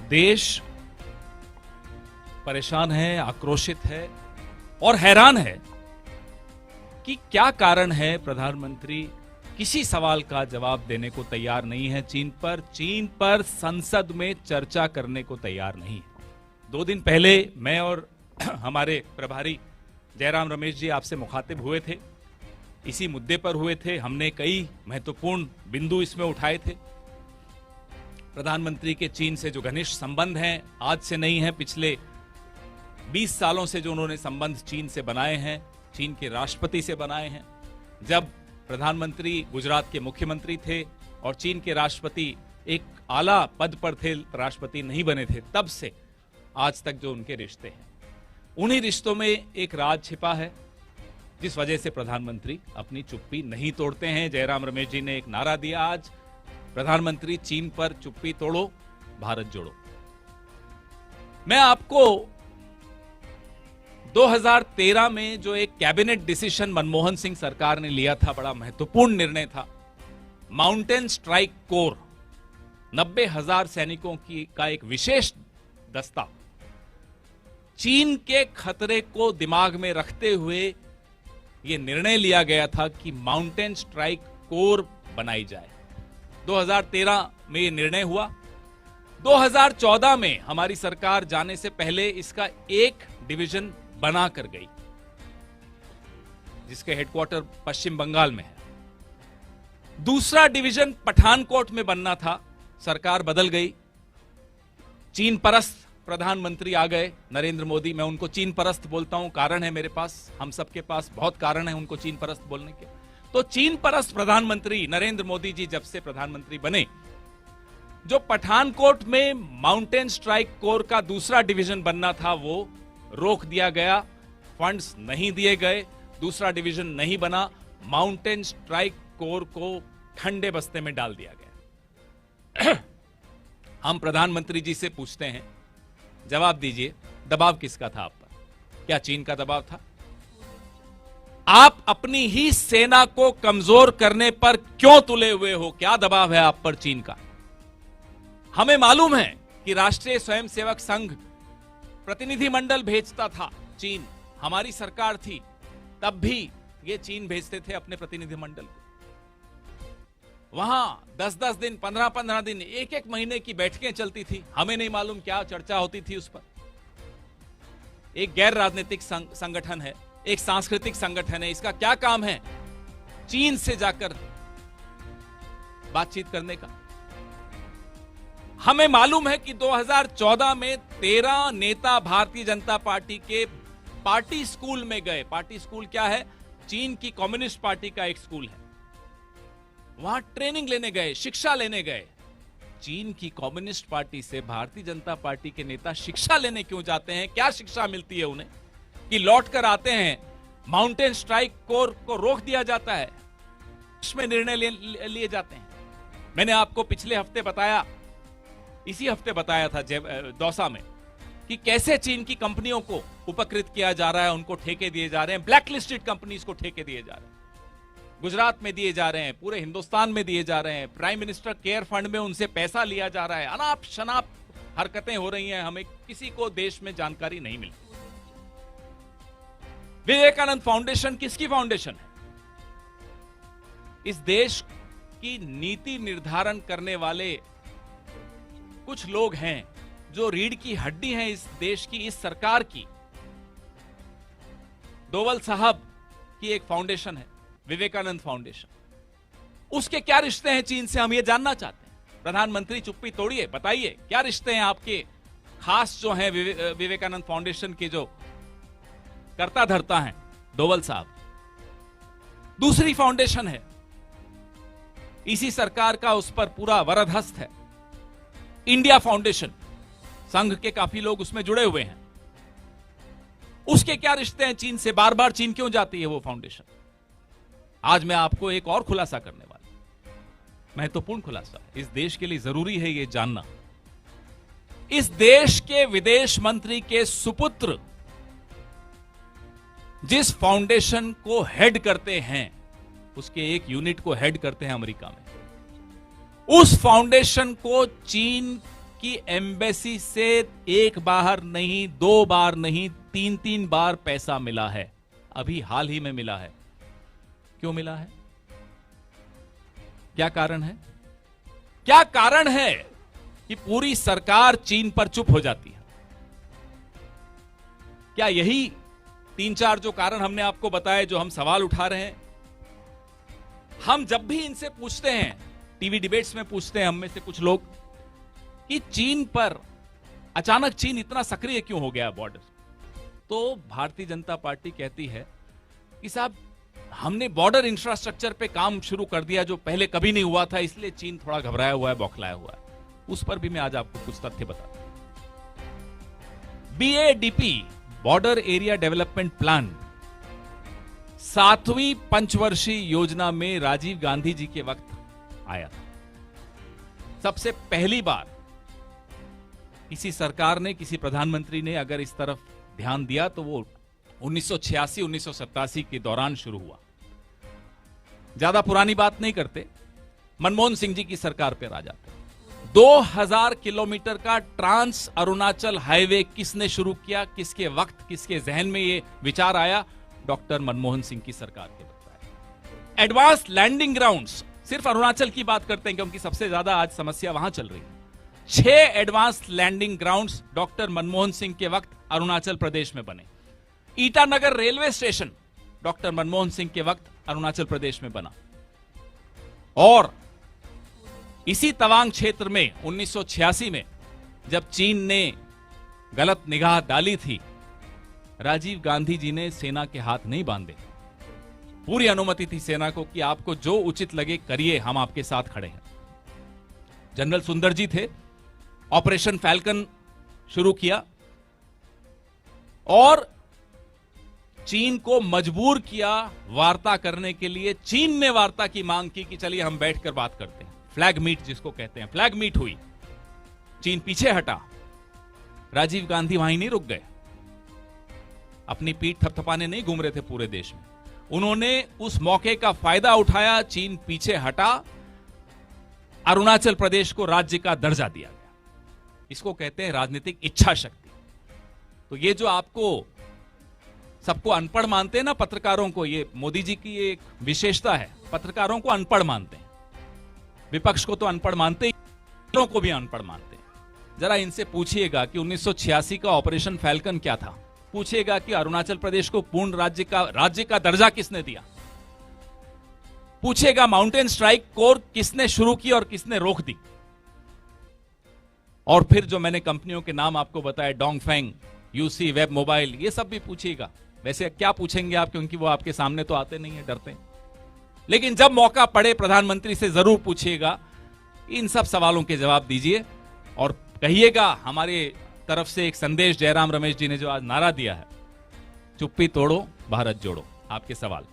देश परेशान है, आक्रोशित है और हैरान है कि क्या कारण है प्रधानमंत्री किसी सवाल का जवाब देने को तैयार नहीं है। चीन पर संसद में चर्चा करने को तैयार नहीं है। 2 दिन पहले मैं और हमारे प्रभारी जयराम रमेश जी आपसे मुखातिब हुए थे, इसी मुद्दे पर हुए थे। हमने कई महत्वपूर्ण बिंदु इसमें उठाए थे। प्रधानमंत्री के चीन से जो घनिष्ठ संबंध हैं, आज से नहीं है, पिछले 20 सालों से जो उन्होंने संबंध चीन से बनाए हैं, चीन के राष्ट्रपति से बनाए हैं। जब प्रधानमंत्री गुजरात के मुख्यमंत्री थे और चीन के राष्ट्रपति एक आला पद पर थे, राष्ट्रपति नहीं बने थे, तब से आज तक जो उनके रिश्ते हैं, उन्हीं रिश्तों में एक राज छिपा है, जिस वजह से प्रधानमंत्री अपनी चुप्पी नहीं तोड़ते हैं। जयराम रमेश जी ने एक नारा दिया आज, प्रधानमंत्री चीन पर चुप्पी तोड़ो, भारत जोड़ो। मैं आपको 2013 में जो एक कैबिनेट डिसीजन मनमोहन सिंह सरकार ने लिया था, बड़ा महत्वपूर्ण निर्णय था, माउंटेन स्ट्राइक कोर, 90,000 सैनिकों का एक विशेष दस्ता, चीन के खतरे को दिमाग में रखते हुए यह निर्णय लिया गया था कि माउंटेन स्ट्राइक कोर बनाई जाए। 2013 में यह निर्णय हुआ। 2014 में हमारी सरकार जाने से पहले इसका एक डिवीजन बना कर गई, जिसके हेडक्वार्टर पश्चिम बंगाल में है। दूसरा डिवीजन पठानकोट में बनना था, सरकार बदल गई। चीन परस्त प्रधानमंत्री आ गए, नरेंद्र मोदी। मैं उनको चीन परस्त बोलता हूं, कारण है मेरे पास, हम सबके पास बहुत कारण है उनको चीन परस्त बोलने के। तो चीन परस्त प्रधानमंत्री नरेंद्र मोदी जी जब से प्रधानमंत्री बने, जो पठानकोट में माउंटेन स्ट्राइक कोर का दूसरा डिवीजन बनना था, वो रोक दिया गया, फंड्स नहीं दिए गए, दूसरा डिवीजन नहीं बना, माउंटेन स्ट्राइक कोर को ठंडे बस्ते में डाल दिया गया। हम प्रधानमंत्री जी से पूछते हैं, जवाब दीजिए, दबाव किसका था आप पर? क्या चीन का दबाव था? आप अपनी ही सेना को कमजोर करने पर क्यों तुले हुए हो? क्या दबाव है आप पर चीन का? हमें मालूम है कि राष्ट्रीय स्वयंसेवक संघ प्रतिनिधिमंडल भेजता था चीन, हमारी सरकार थी तब भी ये चीन भेजते थे अपने प्रतिनिधिमंडल को। वहां 10-10 दिन, 15-15 दिन, 1-1 महीने की बैठकें चलती थी। हमें नहीं मालूम क्या चर्चा होती थी उस पर। एक गैर राजनीतिक संगठन है, एक सांस्कृतिक संगठन है, इसका क्या काम है चीन से जाकर बातचीत करने का? हमें मालूम है कि 2014 में 13 नेता भारतीय जनता पार्टी के पार्टी स्कूल में गए। पार्टी स्कूल क्या है? चीन की कम्युनिस्ट पार्टी का एक स्कूल है। वहां ट्रेनिंग लेने गए, शिक्षा लेने गए। चीन की कम्युनिस्ट पार्टी से भारतीय जनता पार्टी के नेता शिक्षा लेने क्यों जाते हैं? क्या शिक्षा मिलती है उन्हें कि लौटकर आते हैं, माउंटेन स्ट्राइक कोर को रोक दिया जाता है, इसमें निर्णय लिए जाते हैं। मैंने आपको पिछले हफ्ते बताया, इसी हफ्ते बताया था दौसा में, कि कैसे चीन की कंपनियों को उपकृत किया जा रहा है, उनको ठेके दिए जा रहे हैं, ब्लैकलिस्टेड कंपनीज को ठेके दिए जा रहे हैं, गुजरात में दिए जा रहे हैं, पूरे हिंदुस्तान में दिए जा रहे हैं, प्राइम मिनिस्टर केयर फंड में उनसे पैसा लिया जा रहा है, अनाप शनाप हरकतें हो रही हैं, हमें किसी को देश में जानकारी नहीं मिलती। विवेकानंद फाउंडेशन किसकी फाउंडेशन है? इस देश की नीति निर्धारण करने वाले कुछ लोग हैं जो रीढ़ की हड्डी हैं इस देश की, इस सरकार की। डोवल साहब की एक फाउंडेशन है, विवेकानंद फाउंडेशन। उसके क्या रिश्ते हैं चीन से, हम ये जानना चाहते हैं। प्रधानमंत्री चुप्पी तोड़िए, बताइए क्या रिश्ते हैं आपके खास जो हैं विवेकानंद फाउंडेशन के जो करता धरता हैं, डोवल साहब। दूसरी फाउंडेशन है, इसी सरकार का उस पर पूरा वरदहस्त है, इंडिया फाउंडेशन। संघ के काफी लोग उसमें जुड़े हुए हैं। उसके क्या रिश्ते हैं चीन से? बार बार चीन क्यों जाती है वो फाउंडेशन? आज मैं आपको एक और खुलासा करने वाला हूं, महत्वपूर्ण खुलासा। इस देश के लिए जरूरी है ये जानना। इस देश के विदेश मंत्री के सुपुत्र जिस फाउंडेशन को हेड करते हैं, उसके एक यूनिट को हेड करते हैं अमेरिका में, उस फाउंडेशन को चीन की एम्बेसी से एक बार नहीं, 2 बार नहीं, 3 बार पैसा मिला है। अभी हाल ही में मिला है। क्यों मिला है? क्या कारण है? क्या कारण है कि पूरी सरकार चीन पर चुप हो जाती है? क्या यही 3-4 जो कारण हमने आपको बताए, जो हम सवाल उठा रहे हैं? हम जब भी इनसे पूछते हैं, टीवी डिबेट्स में पूछते हैं हम में से कुछ लोग, कि चीन पर अचानक चीन इतना सक्रिय क्यों हो गया बॉर्डर, तो भारतीय जनता पार्टी कहती है कि साहब हमने बॉर्डर इंफ्रास्ट्रक्चर पे काम शुरू कर दिया जो पहले कभी नहीं हुआ था, इसलिए चीन थोड़ा घबराया हुआ है, बौखलाया हुआ है। उस पर भी मैं आज आपको कुछ तथ्य बताता हूं। BADP, border area development plan, 7वीं पंचवर्षीय योजना में राजीव गांधी जी के वक्त आया था। सबसे पहली बार किसी सरकार ने, किसी प्रधानमंत्री ने अगर इस तरफ ध्यान दिया तो वो 1986-1987 के दौरान शुरू हुआ। ज्यादा पुरानी बात नहीं करते, मनमोहन सिंह जी की सरकार पर आ जाते। 2000 किलोमीटर का ट्रांस अरुणाचल हाईवे किसने शुरू किया, किसके वक्त, किसके जहन में ये विचार आया? डॉक्टर मनमोहन सिंह की सरकार के वक्त। एडवांस लैंडिंग ग्राउंड्स, सिर्फ अरुणाचल की बात करते हैं क्योंकि सबसे ज्यादा आज समस्या वहां चल रही है। 6 advance landing grounds doctor Manmohan Singh के वक्त अरुणाचल प्रदेश में बने। Itanagar railway station doctor Manmohan Singh के वक्त अरुणाचल प्रदेश में बना। और इसी तवांग क्षेत्र में 1986 में जब चीन ने गलत निगाह डाली थी, राजीव गांधी जी ने सेना के हाथ नहीं बांधे। पूरी अनुमति थी सेना को कि आपको जो उचित लगे करिए, हम आपके साथ खड़े हैं। जनरल सुंदर जी थे, ऑपरेशन फैल्कन शुरू किया और चीन को मजबूर किया वार्ता करने के लिए। चीन ने वार्ता की मांग की कि चलिए हम बैठकर बात करते हैं। फ्लैग मीट जिसको कहते हैं, फ्लैग मीट हुई। चीन पीछे हटा, राजीव गांधी वहीं नहीं रुक गए, अपनी पीठ थपथपाने नहीं घूम रहे थे पूरे देश में। उन्होंने उस मौके का फायदा उठाया, चीन पीछे हटा, अरुणाचल प्रदेश को राज्य का दर्जा दिया गया। इसको कहते हैं राजनीतिक इच्छा शक्ति। तो ये जो आपको सबको अनपढ़ मानते हैं ना, पत्रकारों को, ये मोदी जी की एक विशेषता है, पत्रकारों को अनपढ़ मानते हैं। विपक्ष को तो अनपढ़ मानते ही, को भी अनपढ़ मानते हैं। जरा इनसे पूछिएगा कि 1986 का ऑपरेशन फैल्कन क्या था। पूछिएगा कि अरुणाचल प्रदेश को पूर्ण राज्य का दर्जा किसने दिया। पूछेगा माउंटेन स्ट्राइक कोर किसने शुरू की और किसने रोक दी। और फिर जो मैंने कंपनियों के नाम आपको बताए, डोंगफेंग, यूसी, वेब मोबाइल, ये सब भी पूछिएगा। वैसे क्या पूछेंगे आप, क्योंकि वो आपके सामने तो आते नहीं है, डरते हैं। लेकिन जब मौका पड़े प्रधानमंत्री से जरूर पूछिएगा, इन सब सवालों के जवाब दीजिए और कहिएगा हमारे तरफ से एक संदेश जयराम रमेश जी ने जो आज नारा दिया है, चुप्पी तोड़ो भारत जोड़ो। आपके सवाल।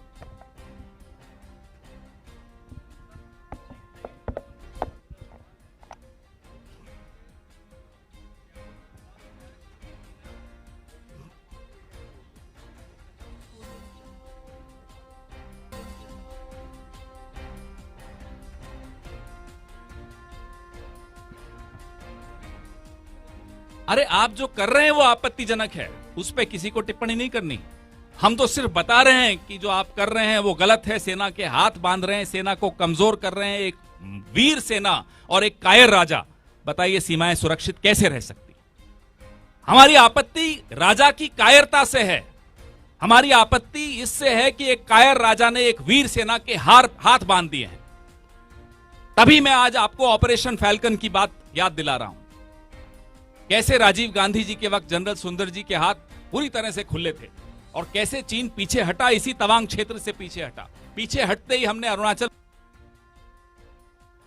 अरे आप जो कर रहे हैं वो आपत्तिजनक है, उस पे किसी को टिप्पणी नहीं करनी। हम तो सिर्फ बता रहे हैं कि जो आप कर रहे हैं वो गलत है। सेना के हाथ बांध रहे हैं, सेना को कमजोर कर रहे हैं। एक वीर सेना और एक कायर राजा, बताइए सीमाएं सुरक्षित कैसे रह सकती? हमारी आपत्ति राजा की कायरता से है। हमारी आपत्ति इससे है कि एक कायर राजा ने एक वीर सेना के हाथ बांध दिए हैं। तभी मैं आज आपको ऑपरेशन फैल्कन की बात याद दिला रहा हूं। कैसे राजीव गांधी जी के वक्त जनरल सुंदर जी के हाथ पूरी तरह से खुले थे और कैसे चीन पीछे हटा, इसी तवांग क्षेत्र से पीछे हटा। पीछे हटते ही हमने अरुणाचल।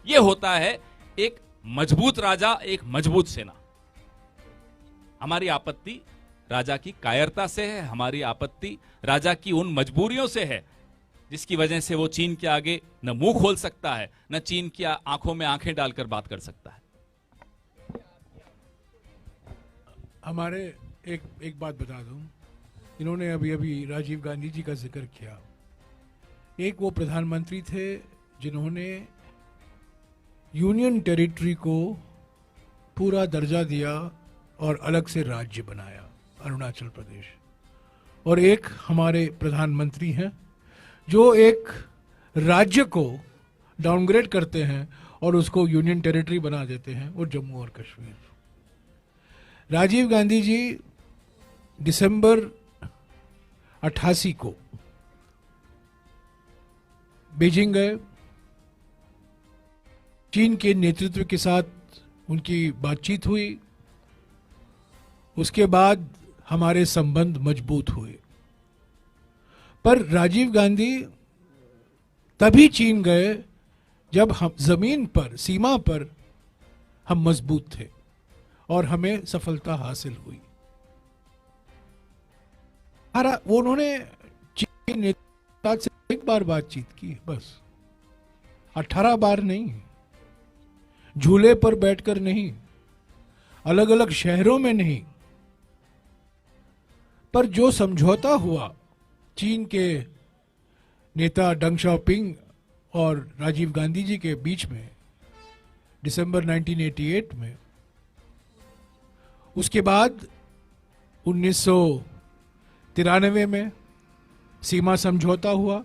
यह होता है एक मजबूत राजा, एक मजबूत सेना। हमारी आपत्ति राजा की कायरता से है, हमारी आपत्ति राजा की उन मजबूरियों से है जिसकी वजह से वो चीन के आगे न मुंह खोल सकता है, न चीन की आंखों में आंखें डालकर बात कर सकता है। हमारे एक बात बता दूं, इन्होंने अभी राजीव गांधी जी का जिक्र किया। एक वो प्रधानमंत्री थे जिन्होंने यूनियन टेरिटरी को पूरा दर्जा दिया और अलग से राज्य बनाया अरुणाचल प्रदेश। और एक हमारे प्रधानमंत्री हैं जो एक राज्य को डाउनग्रेड करते हैं और उसको यूनियन टेरिटरी बना देते हैं, वो जम्मू और कश्मीर। राजीव गांधी जी दिसंबर 88 को बीजिंग गए, चीन के नेतृत्व के साथ उनकी बातचीत हुई। उसके बाद हमारे संबंध मजबूत हुए। पर राजीव गांधी तभी चीन गए जब हम जमीन पर, सीमा पर हम मजबूत थे और हमें सफलता हासिल हुई। वो उन्होंने चीन नेता से एक बार बातचीत की, बस 18 बार नहीं, झूले पर बैठकर नहीं, अलग अलग शहरों में नहीं, पर जो समझौता हुआ चीन के नेता डंग शाओपिंग और राजीव गांधी जी के बीच में दिसंबर 1988 में, उसके बाद 1993 में सीमा समझौता हुआ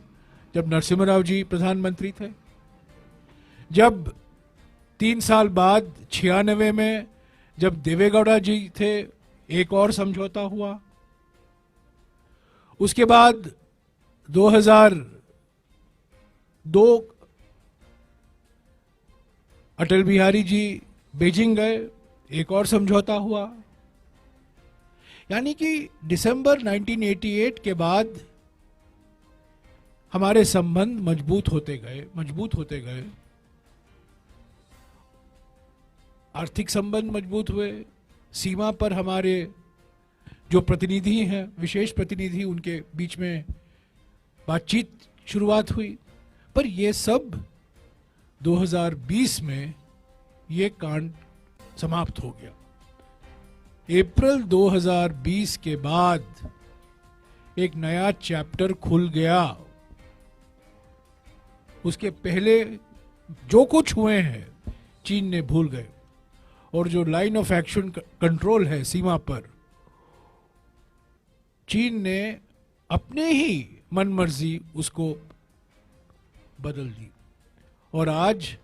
जब नरसिम्हा राव जी प्रधानमंत्री थे। जब 3 साल बाद 96 में जब देवेगौड़ा जी थे, एक और समझौता हुआ। उसके बाद 2002 अटल बिहारी जी बीजिंग गए, एक और समझौता हुआ। यानी कि दिसंबर 1988 के बाद हमारे संबंध मजबूत होते गए। आर्थिक संबंध मजबूत हुए, सीमा पर हमारे जो प्रतिनिधि हैं, विशेष प्रतिनिधि, उनके बीच में बातचीत शुरुआत हुई। पर ये सब 2020 में ये कांड समाप्त हो गया। अप्रैल 2020 के बाद एक नया चैप्टर खुल गया। उसके पहले जो कुछ हुए हैं चीन ने भूल गए, और जो लाइन ऑफ एक्शन कंट्रोल है सीमा पर, चीन ने अपने ही मनमर्जी उसको बदल दी। और आज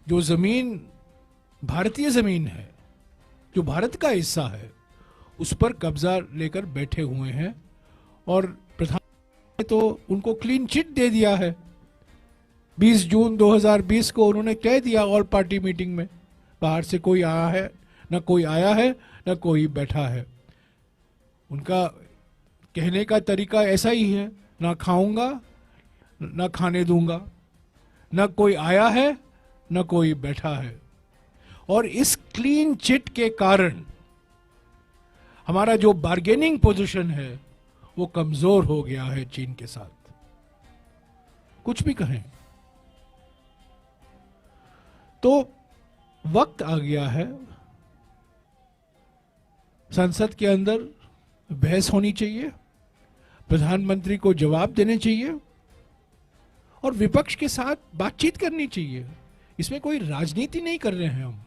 जो जमीन भारतीय जमीन है, जो भारत का हिस्सा है, उस पर कब्जा लेकर बैठे हुए हैं। और प्रधानमंत्री ने तो उनको क्लीन चिट दे दिया है। 20 जून 2020 को उन्होंने कह दिया ऑल पार्टी मीटिंग में, बाहर से कोई आया है, न कोई आया है, न कोई बैठा है। उनका कहने का तरीका ऐसा ही है, ना खाऊंगा ना खाने दूंगा, न कोई आया है न कोई बैठा है। और इस क्लीन चिट के कारण हमारा जो बार्गेनिंग पोजीशन है वो कमजोर हो गया है चीन के साथ। कुछ भी कहें, तो वक्त आ गया है, संसद के अंदर बहस होनी चाहिए, प्रधानमंत्री को जवाब देने चाहिए और विपक्ष के साथ बातचीत करनी चाहिए। इसमें कोई राजनीति नहीं कर रहे हैं हम,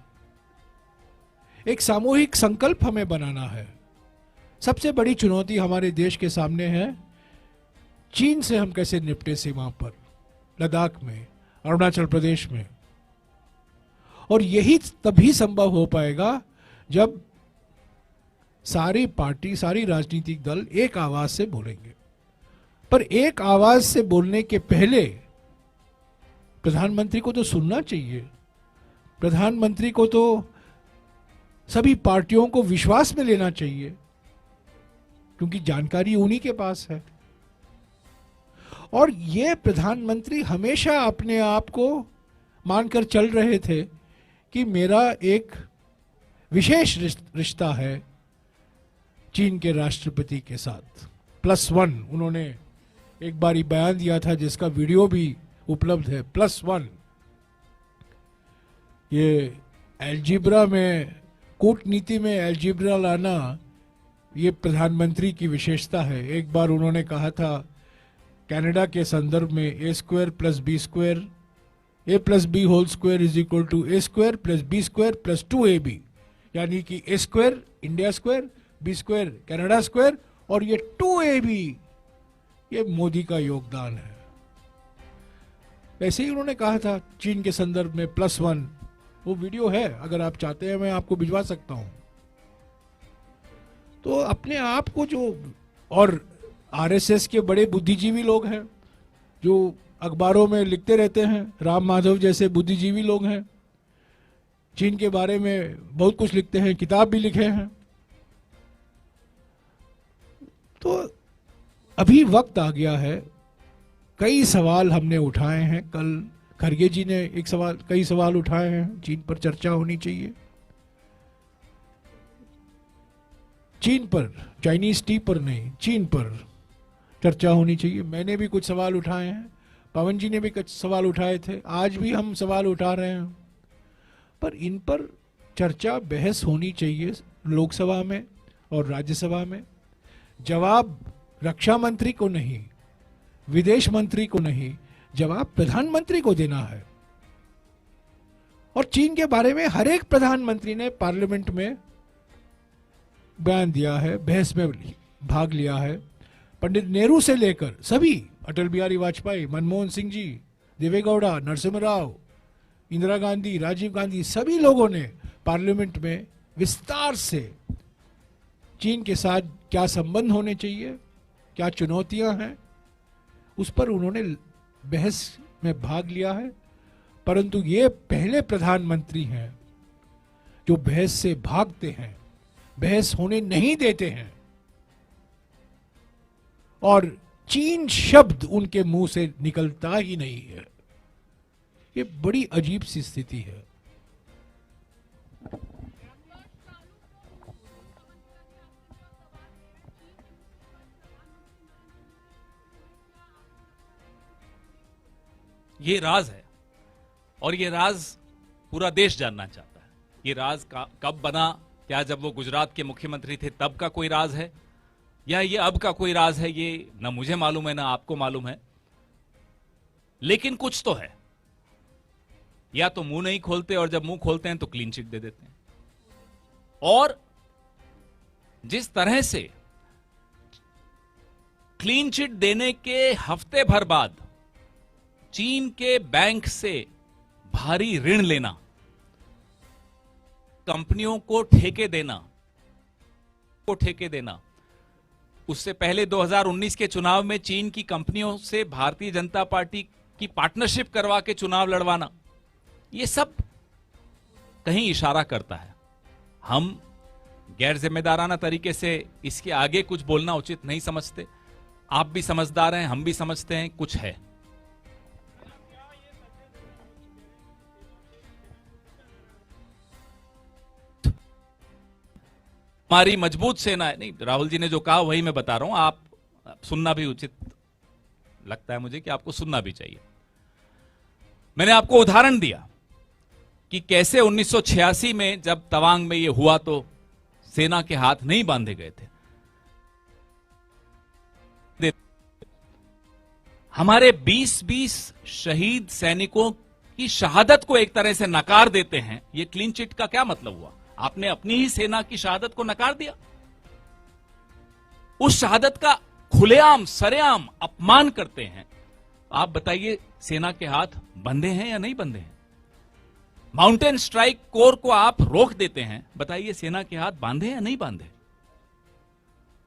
एक सामूहिक संकल्प हमें बनाना है। सबसे बड़ी चुनौती हमारे देश के सामने है, चीन से हम कैसे निपटे सीमा पर, लद्दाख में, अरुणाचल प्रदेश में। और यही तभी संभव हो पाएगा जब सारी पार्टी, सारी राजनीतिक दल एक आवाज से बोलेंगे। पर एक आवाज से बोलने के पहले प्रधानमंत्री को तो सुनना चाहिए। प्रधानमंत्री को तो सभी पार्टियों को विश्वास में लेना चाहिए, क्योंकि जानकारी उन्हीं के पास है। और ये प्रधानमंत्री हमेशा अपने आप को मानकर चल रहे थे कि मेरा एक विशेष रिश्ता है चीन के राष्ट्रपति के साथ, +1। उन्होंने एक बार ही बयान दिया था जिसका वीडियो भी उपलब्ध है, +1। ये एल्जिब्रा में, कूटनीति में एल्जिब्रा लाना ये प्रधानमंत्री की विशेषता है। एक बार उन्होंने कहा था कनाडा के संदर्भ में A² + B² a plus B whole square is equal to A square plus B square plus 2ab, यानी कि A square India square, B square Canada square, और ये 2ab ये मोदी का योगदान है। ऐसे ही उन्होंने कहा था चीन के संदर्भ में +1, वो वीडियो है, अगर आप चाहते हैं मैं आपको भिजवा सकता हूं। तो अपने आप को जो, और आरएसएस के बड़े बुद्धिजीवी लोग हैं जो अखबारों में लिखते रहते हैं, राम माधव जैसे बुद्धिजीवी लोग हैं, चीन के बारे में बहुत कुछ लिखते हैं, किताब भी लिखे हैं। तो अभी वक्त आ गया है, कई सवाल हमने उठाए हैं, कल खरगे जी ने कई सवाल उठाए हैं, चीन पर चर्चा होनी चाहिए। चीन पर, चाइनीज टी पर नहीं, चीन पर चर्चा होनी चाहिए। मैंने भी कुछ सवाल उठाए हैं, पवन जी ने भी कुछ सवाल उठाए थे, आज भी हम सवाल उठा रहे हैं, पर इन पर चर्चा बहस होनी चाहिए लोकसभा में और राज्यसभा में। जवाब रक्षा मंत्री को नहीं, विदेश मंत्री को नहीं, जवाब प्रधानमंत्री को देना है। और चीन के बारे में हर एक प्रधानमंत्री ने पार्लियामेंट में बयान दिया है, बहस में भाग लिया है। पंडित नेहरू से लेकर सभी, अटल बिहारी वाजपेयी, मनमोहन सिंह जी, देवेगौड़ा, नरसिम्हा राव, इंदिरा गांधी, राजीव गांधी, सभी लोगों ने पार्लियामेंट में विस्तार से चीन के साथ क्या संबंध होने चाहिए, क्या चुनौतियां हैं, उस पर उन्होंने बहस में भाग लिया है। परंतु ये पहले प्रधानमंत्री हैं जो बहस से भागते हैं, बहस होने नहीं देते हैं, और चीन शब्द उनके मुंह से निकलता ही नहीं है। ये बड़ी अजीब सी स्थिति है। ये राज है, और ये राज पूरा देश जानना चाहता है। ये राज कब बना? क्या जब वो गुजरात के मुख्यमंत्री थे तब का कोई राज है, या ये अब का कोई राज है? ये ना मुझे मालूम है ना आपको मालूम है, लेकिन कुछ तो है। या तो मुंह नहीं खोलते, और जब मुंह खोलते हैं तो क्लीन चिट दे देते हैं। और जिस तरह से क्लीन चिट देने के हफ्ते भर बाद चीन के बैंक से भारी ऋण लेना, कंपनियों को ठेके देना, उससे पहले 2019 के चुनाव में चीन की कंपनियों से भारतीय जनता पार्टी की पार्टनरशिप करवा के चुनाव लड़वाना, ये सब कहीं इशारा करता है। हम गैर जिम्मेदाराना तरीके से इसके आगे कुछ बोलना उचित नहीं समझते। आप भी समझदार हैं, हम भी समझते हैं कुछ है। हमारी मजबूत सेना है। नहीं, राहुल जी ने जो कहा वही मैं बता रहा हूं, आप सुनना भी उचित लगता है मुझे कि आपको सुनना भी चाहिए। मैंने आपको उदाहरण दिया कि कैसे 1986 में जब तवांग में यह हुआ तो सेना के हाथ नहीं बांधे गए थे। हमारे 20-20 शहीद सैनिकों की शहादत को एक तरह से नकार देते हैं। यह क्लीन चिट का क्या मतलब हुआ? आपने अपनी ही सेना की शहादत को नकार दिया। उस शहादत का खुलेआम सरेआम अपमान करते हैं। आप बताइए, सेना के हाथ बंधे हैं या नहीं बंधे हैं? माउंटेन स्ट्राइक कोर को आप रोक देते हैं, बताइए सेना के हाथ बांधे या नहीं बांधे?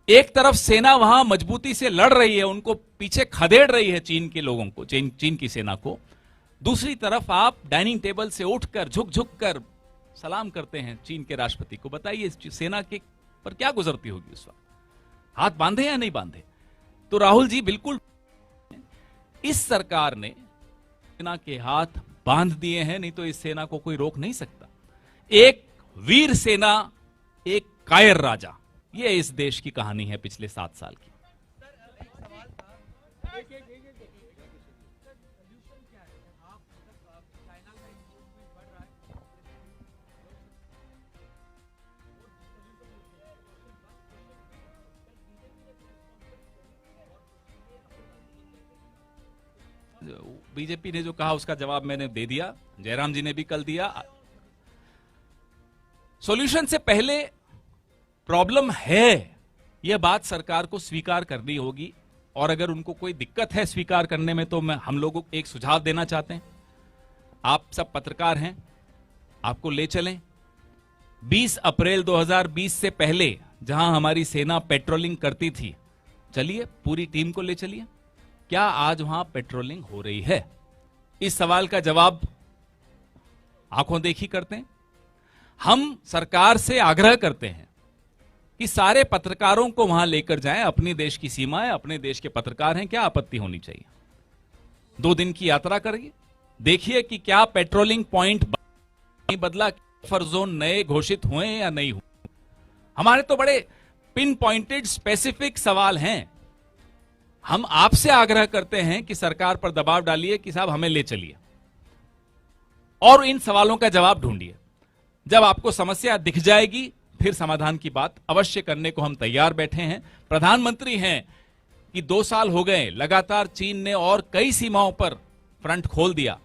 एक तरफ सेना वहां मजबूती से लड़ रही है, उनको पीछे खदेड़ रही है चीन के लोगों को, चीन की सेना को। दूसरी तरफ आप डाइनिंग टेबल से उठकर झुक झुक कर सलाम करते हैं चीन के राष्ट्रपति को। बताइए सेना के पर क्या गुजरती होगी उस वक्त? हाथ बांधे या नहीं बांधे? तो राहुल जी बिल्कुल, इस सरकार ने सेना के हाथ बांध दिए हैं, नहीं तो इस सेना को कोई रोक नहीं सकता। एक वीर सेना, एक कायर राजा, ये इस देश की कहानी है पिछले 7 साल की। बीजेपी ने जो कहा उसका जवाब मैंने दे दिया, जयराम जी ने भी कल दिया। सॉल्यूशन से पहले प्रॉब्लम है, यह बात सरकार को स्वीकार करनी होगी, और अगर उनको कोई दिक्कत है स्वीकार करने में तो हम लोगों को एक सुझाव देना चाहते हैं। आप सब पत्रकार हैं, आपको ले चलें 20 अप्रैल 2020 से पहले जहां हमारी सेना पेट्रोलिंग करती थी, चलिए पूरी टीम को ले चलिए। क्या आज वहां पेट्रोलिंग हो रही है? इस सवाल का जवाब आंखों देखी करते हैं। हम सरकार से आग्रह करते हैं कि सारे पत्रकारों को वहां लेकर जाएं। अपनी देश की सीमा है, अपने देश के पत्रकार हैं, क्या आपत्ति होनी चाहिए? 2 दिन की यात्रा करिए, देखिए कि क्या पेट्रोलिंग पॉइंट नहीं बदला, बफर जोन नए घोषित हुए या नहीं हुए। हमारे तो बड़े पिन पॉइंटेड स्पेसिफिक सवाल हैं। हम आपसे आग्रह करते हैं कि सरकार पर दबाव डालिए कि साहब हमें ले चलिए और इन सवालों का जवाब ढूंढिए। जब आपको समस्या दिख जाएगी फिर समाधान की बात अवश्य करने को हम तैयार बैठे हैं। प्रधानमंत्री हैं कि 2 साल हो गए, लगातार चीन ने और कई सीमाओं पर फ्रंट खोल दिया।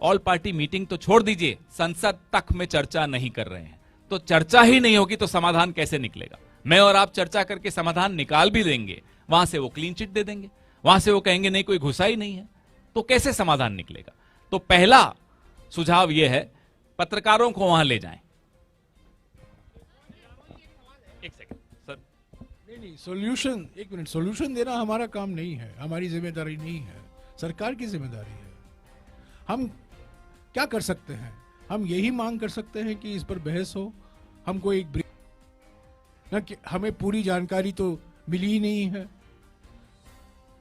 ऑल पार्टी मीटिंग तो छोड़ दीजिए, संसद तक में चर्चा नहीं कर रहे हैं। तो चर्चा ही नहीं होगी तो समाधान कैसे निकलेगा? मैं और आप चर्चा करके समाधान निकाल भी देंगे, वहां से वो क्लीन चिट दे देंगे, वहां से वो कहेंगे नहीं कोई घुसा ही नहीं है, तो कैसे समाधान निकलेगा? तो पहला सुझाव यह है, पत्रकारों को वहां ले जाएं। एक सेकंड सर। नहीं, सॉल्यूशन, एक मिनट, सॉल्यूशन देना हमारा काम नहीं है, हमारी जिम्मेदारी नहीं है, सरकार की जिम्मेदारी है। हम क्या कर सकते हैं? हम यही मांग कर सकते हैं कि इस पर बहस हो, हमको एक ब्रीफ ना, कि हमें पूरी जानकारी तो मिली ही नहीं है।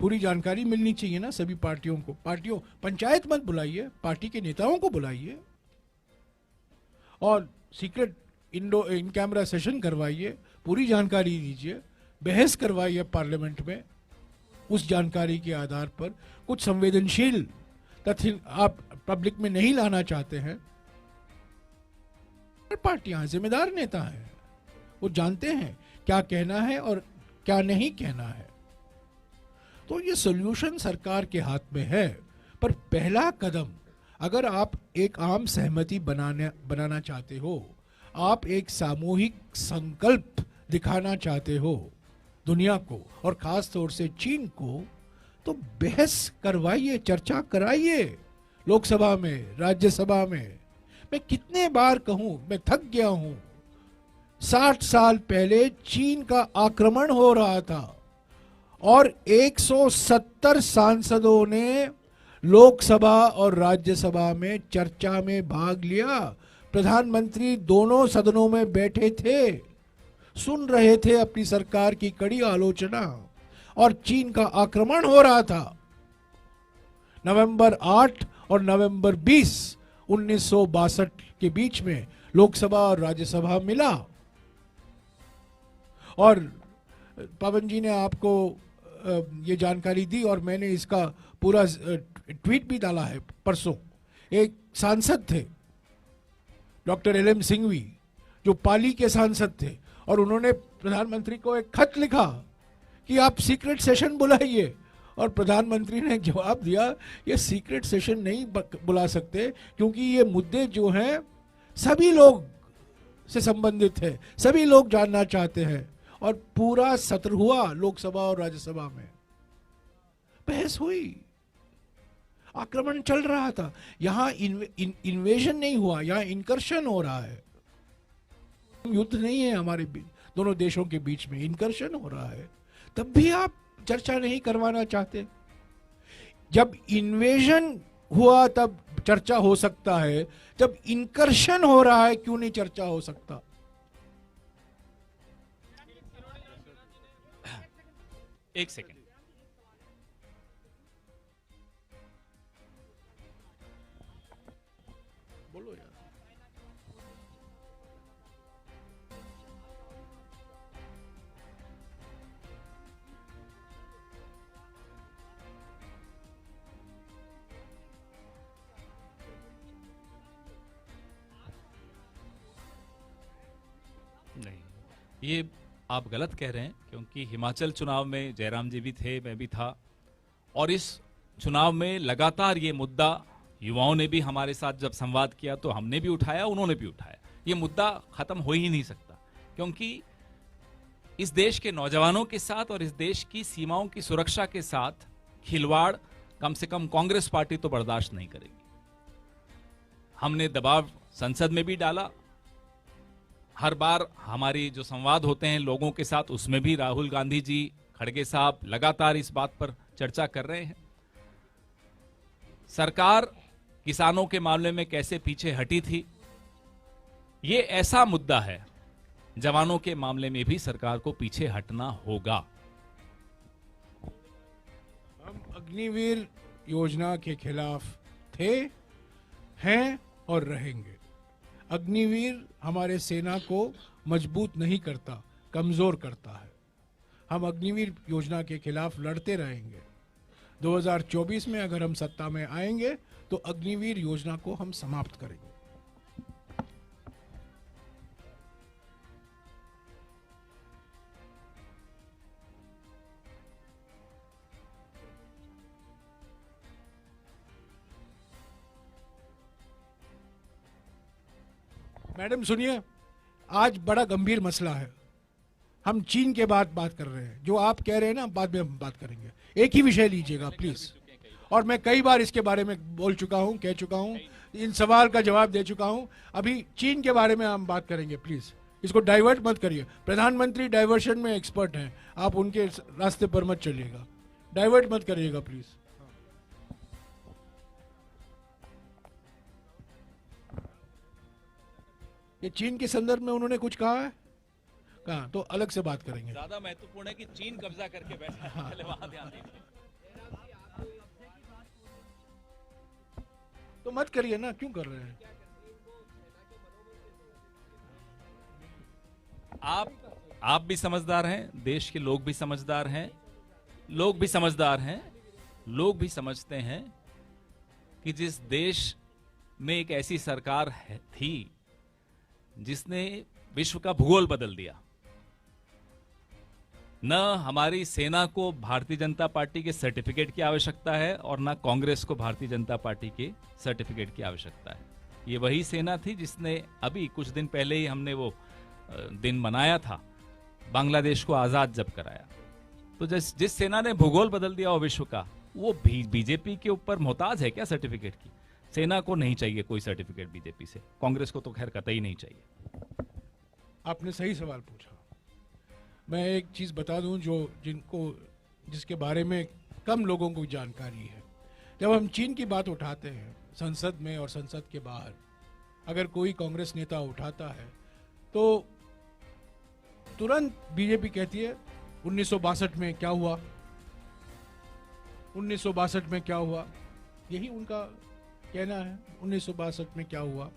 पूरी जानकारी मिलनी चाहिए ना सभी पार्टियों को। पार्टियों, पंचायत मत बुलाइए, पार्टी के नेताओं को बुलाइए और सीक्रेट इन कैमरा सेशन करवाइए, पूरी जानकारी दीजिए, बहस करवाइए पार्लियामेंट में। उस जानकारी के आधार पर कुछ संवेदनशील तथ्य आप पब्लिक में नहीं लाना चाहते हैं, पार्टियां जिम्मेदार नेता हैं, वो जानते हैं क्या कहना है और क्या नहीं कहना है। तो ये सॉल्यूशन सरकार के हाथ में है, पर पहला कदम, अगर आप एक आम सहमति बनाना चाहते हो, आप एक सामूहिक संकल्प दिखाना चाहते हो दुनिया को और खास तौर से चीन को, तो बहस करवाइए, चर्चा कराइए लोकसभा में, राज्यसभा में। मैं कितने बार कहूं, मैं थक गया हूं। 60 साल पहले चीन का आक्रमण हो रहा था और 170 सांसदों ने लोकसभा और राज्यसभा में चर्चा में भाग लिया। प्रधानमंत्री दोनों सदनों में बैठे थे, सुन रहे थे अपनी सरकार की कड़ी आलोचना, और चीन का आक्रमण हो रहा था। नवंबर 8 और नवंबर 20, 1962 के बीच में लोकसभा और राज्यसभा मिला। और पवन जी ने आपको ये जानकारी दी और मैंने इसका पूरा ट्वीट भी डाला है परसों। एक सांसद थे डॉक्टर LM सिंघवी, जो पाली के सांसद थे, और उन्होंने प्रधानमंत्री को एक खत लिखा कि आप सीक्रेट सेशन बुलाइए, और प्रधानमंत्री ने जवाब दिया ये सीक्रेट सेशन नहीं बुला सकते, क्योंकि ये मुद्दे जो हैं सभी लोग से संबंधित है, सभी लोग जानना चाहते हैं। और पूरा सत्र हुआ लोकसभा और राज्यसभा में, बहस हुई, आक्रमण चल रहा था। यहां इन्वेजन नहीं हुआ, यहां इनकर्शन हो रहा है। युद्ध नहीं है हमारे दोनों देशों के बीच में, इनकर्शन हो रहा है। तब भी आप चर्चा नहीं करवाना चाहते। जब इन्वेजन हुआ तब चर्चा हो सकता है, जब इनकर्शन हो रहा है क्यों नहीं चर्चा हो सकता? एक सेकंड। बोलो यार। नहीं, ये आप गलत कह रहे हैं, क्योंकि हिमाचल चुनाव में जयराम जी भी थे, मैं भी था, और इस चुनाव में लगातार ये मुद्दा युवाओं ने भी हमारे साथ जब संवाद किया तो हमने भी उठाया, उन्होंने भी उठाया। ये मुद्दा खत्म हो ही नहीं सकता, क्योंकि इस देश के नौजवानों के साथ और इस देश की सीमाओं की सुरक्षा के साथ खिलवाड़ कम से कम कांग्रेस पार्टी तो बर्दाश्त नहीं करेगी। हमने दबाव संसद में भी डाला, हर बार हमारी जो संवाद होते हैं लोगों के साथ उसमें भी राहुल गांधी जी, खड़गे साहब लगातार इस बात पर चर्चा कर रहे हैं। सरकार किसानों के मामले में कैसे पीछे हटी थी, ये ऐसा मुद्दा है जवानों के मामले में भी सरकार को पीछे हटना होगा। हम अग्निवीर योजना के खिलाफ थे, हैं और रहेंगे। अग्निवीर हमारे सेना को मजबूत नहीं करता, कमजोर करता है। हम अग्निवीर योजना के खिलाफ लड़ते रहेंगे। 2024 में अगर हम सत्ता में आएंगे तो अग्निवीर योजना को हम समाप्त करेंगे। मैडम सुनिए, आज बड़ा गंभीर मसला है। हम चीन के बाद बात कर रहे हैं। जो आप कह रहे हैं ना, बाद में हम बात करेंगे। एक ही विषय लीजिएगा प्लीज। और मैं कई बार इसके बारे में बोल चुका हूं, कह चुका हूं, इन सवाल का जवाब दे चुका हूं। अभी चीन के बारे में हम बात करेंगे, प्लीज इसको डाइवर्ट मत करिए। प्रधानमंत्री डाइवर्शन में एक्सपर्ट हैं, आप उनके रास्ते पर मत चलिएगा, डाइवर्ट मत करिएगा प्लीज। ये चीन के संदर्भ में उन्होंने कुछ कहा है? कहा तो अलग से बात करेंगे। ज्यादा महत्वपूर्ण है कि चीन कब्जा करके बैठा है, पहले वहां ध्यान दीजिए। तो मत करिए ना, क्यों कर रहे हैं? आप भी समझदार हैं, देश के लोग भी समझदार हैं, लोग भी समझदार हैं। लोग भी समझते हैं कि जिस देश में एक ऐसी सरकार थी जिसने विश्व का भूगोल बदल दिया, न हमारी सेना को भारतीय जनता पार्टी के सर्टिफिकेट की आवश्यकता है और न कांग्रेस को भारतीय जनता पार्टी के सर्टिफिकेट की आवश्यकता है। ये वही सेना थी जिसने अभी कुछ दिन पहले ही हमने वो दिन मनाया था, बांग्लादेश को आजाद जब कराया। तो जिस सेना ने भूगोल बदल दिया वो विश्व का, वो बीजेपी के ऊपर मोहताज है क्या सर्टिफिकेट की? सेना को नहीं चाहिए कोई सर्टिफिकेट बीजेपी से, कांग्रेस को तो खैर कतई नहीं चाहिए। आपने सही सवाल पूछा। मैं एक चीज बता दूं जिसके बारे में कम लोगों को जानकारी है। जब हम चीन की बात उठाते हैं संसद में और संसद के बाहर, अगर कोई कांग्रेस नेता उठाता है तो तुरंत बीजेपी कहती है 1962 में क्या हुआ, 1962 में क्या हुआ, यही उनका कहना है। 1962 में क्या हुआ,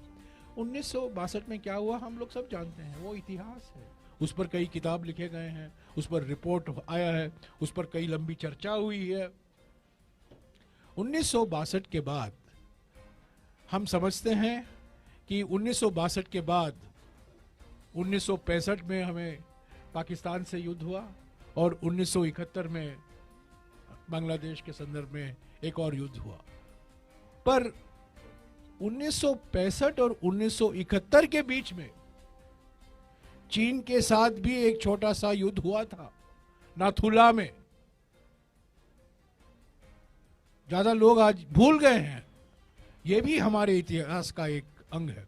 1962 में क्या हुआ हम लोग सब जानते हैं, वो इतिहास है। उस पर कई किताब लिखे गए हैं, उस पर रिपोर्ट आया है, उस पर कई लंबी चर्चा हुई है। 1962 के बाद हम समझते हैं कि 1962 के बाद 1965 में हमें पाकिस्तान से युद्ध हुआ और 1971 में बांग्लादेश के संदर्भ में एक और युद्ध हुआ। पर 1965 और 1971 के बीच में चीन के साथ भी एक छोटा सा युद्ध हुआ था नाथुला में। ज्यादा लोग आज भूल गए हैं, यह भी हमारे इतिहास का एक अंग है।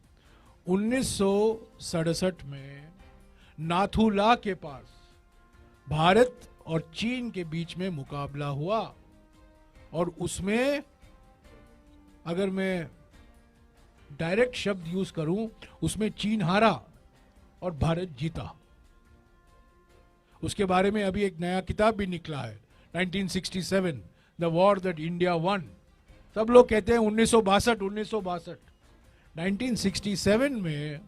1967 में नाथुला के पास भारत और चीन के बीच में मुकाबला हुआ और उसमें अगर मैं डायरेक्ट शब्द यूज करूं, उसमें चीन हारा और भारत जीता। उसके बारे में अभी एक नया किताब भी निकला है, 1967 the war that India one. सब लोग कहते हैं 1962 1967 में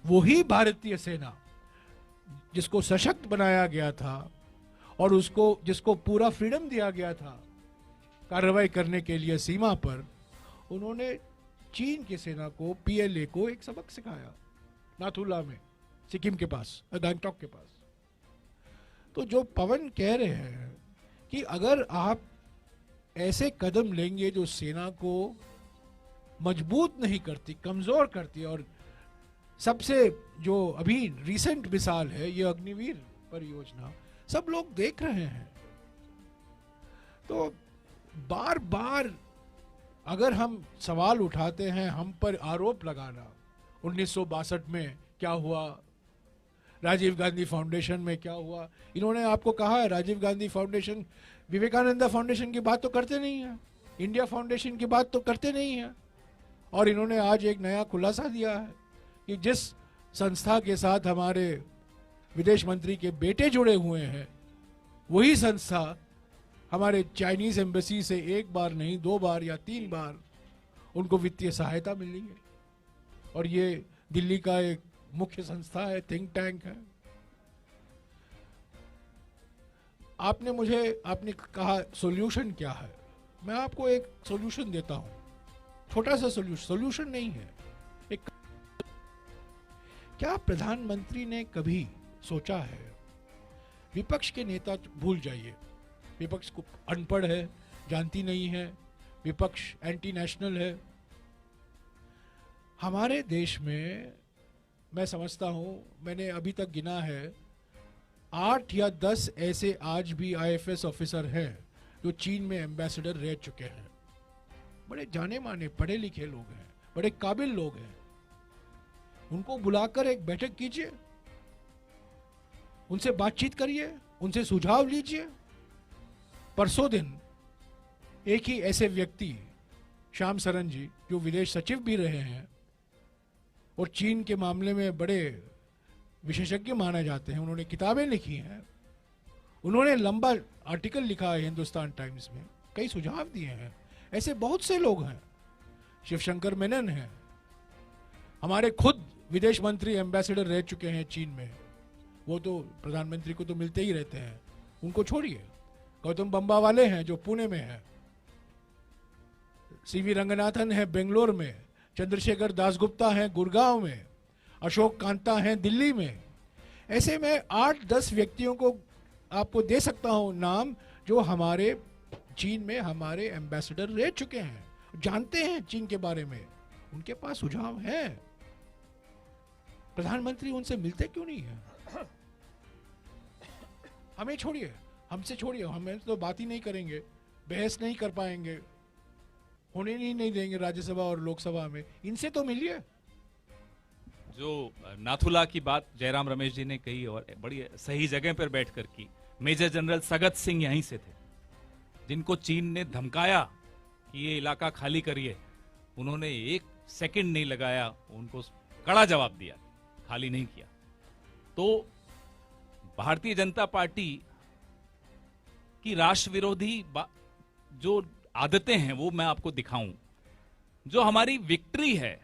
वही भारतीय सेना जिसको सशक्त बनाया गया था और जिसको पूरा फ्रीडम दिया गया था कार्रवाई करने के लिए सीमा पर, उन्होंने चीन की सेना को, पीएलए को एक सबक सिखाया नाथुला में, सिक्किम के पास, गंगटोक के पास। तो जो पवन कह रहे हैं कि अगर आप ऐसे कदम लेंगे जो सेना को मजबूत नहीं करती, कमजोर करती। और सबसे जो अभी रिसेंट मिसाल है ये अग्निवीर परियोजना, सब लोग देख रहे हैं। तो बार बार अगर हम सवाल उठाते हैं, हम पर आरोप लगाना, 1962 में क्या हुआ, राजीव गांधी फाउंडेशन में क्या हुआ, इन्होंने आपको कहा है राजीव गांधी फाउंडेशन, विवेकानंदा फाउंडेशन की बात तो करते नहीं है, इंडिया फाउंडेशन की बात तो करते नहीं है। और इन्होंने आज एक नया खुलासा दिया है कि जिस संस्था के साथ हमारे विदेश मंत्री के बेटे जुड़े हुए हैं, वही संस्था हमारे चाइनीज एम्बेसी से एक बार नहीं 2 बार या 3 बार उनको वित्तीय सहायता मिली है। और ये दिल्ली का एक मुख्य संस्था है, थिंक टैंक है। आपने कहा सॉल्यूशन क्या है, मैं आपको एक सॉल्यूशन देता हूं, छोटा सा सॉल्यूशन नहीं है। एक, क्या प्रधानमंत्री ने कभी सोचा है, विपक्ष के नेता भूल जाइए, विपक्ष को अनपढ़ है, जानती नहीं है, विपक्ष एंटी नेशनल है। हमारे देश में मैं समझता हूं, मैंने अभी तक गिना है 8 या 10 ऐसे आज भी आईएफएस ऑफिसर हैं जो चीन में एम्बेसडर रह चुके हैं। बड़े जाने माने पढ़े लिखे लोग हैं, बड़े काबिल लोग हैं। उनको बुलाकर एक बैठक कीजिए, उनसे बातचीत करिए, उनसे सुझाव लीजिए। परसों दिन एक ही ऐसे व्यक्ति, श्याम सरन जी, जो विदेश सचिव भी रहे हैं और चीन के मामले में बड़े विशेषज्ञ माने जाते हैं, उन्होंने किताबें लिखी हैं, उन्होंने लंबा आर्टिकल लिखा है हिंदुस्तान टाइम्स में, कई सुझाव दिए हैं। ऐसे बहुत से लोग हैं, शिवशंकर मेनन हैं, हमारे खुद विदेश मंत्री एम्बेसडर रह चुके हैं चीन में, वो तो प्रधानमंत्री को तो मिलते ही रहते हैं, उनको छोड़िए। गौतम बम्बा वाले हैं जो पुणे में है, सीवी रंगनाथन है बेंगलोर में, चंद्रशेखर दासगुप्ता हैं गुड़गांव में, अशोक कांता हैं दिल्ली में। ऐसे में 8-10 व्यक्तियों को आपको दे सकता हूं नाम, जो हमारे चीन में हमारे एम्बेसडर रह चुके हैं, जानते हैं चीन के बारे में, उनके पास सुझाव है। प्रधानमंत्री उनसे मिलते क्यों नहीं है? हमें छोड़िए, हमसे छोड़िए, हम तो बात ही नहीं करेंगे, बहस नहीं कर पाएंगे, होने ही नहीं देंगे राज्यसभा और लोकसभा में, इनसे तो मिलिए। जो नाथुला की बात जयराम रमेश जी ने कही और बड़ी सही जगह पर बैठकर की, मेजर जनरल सगत सिंह यहीं से थे, जिनको चीन ने धमकाया कि ये इलाका खाली करिए, उन्होंने 1 सेकंड नहीं लगाया, उनको कड़ा जवाब दिया, खाली नहीं किया। तो भारतीय जनता पार्टी की राष्ट्र विरोधी जो आदतें हैं वो मैं आपको दिखाऊं। जो हमारी विक्ट्री है,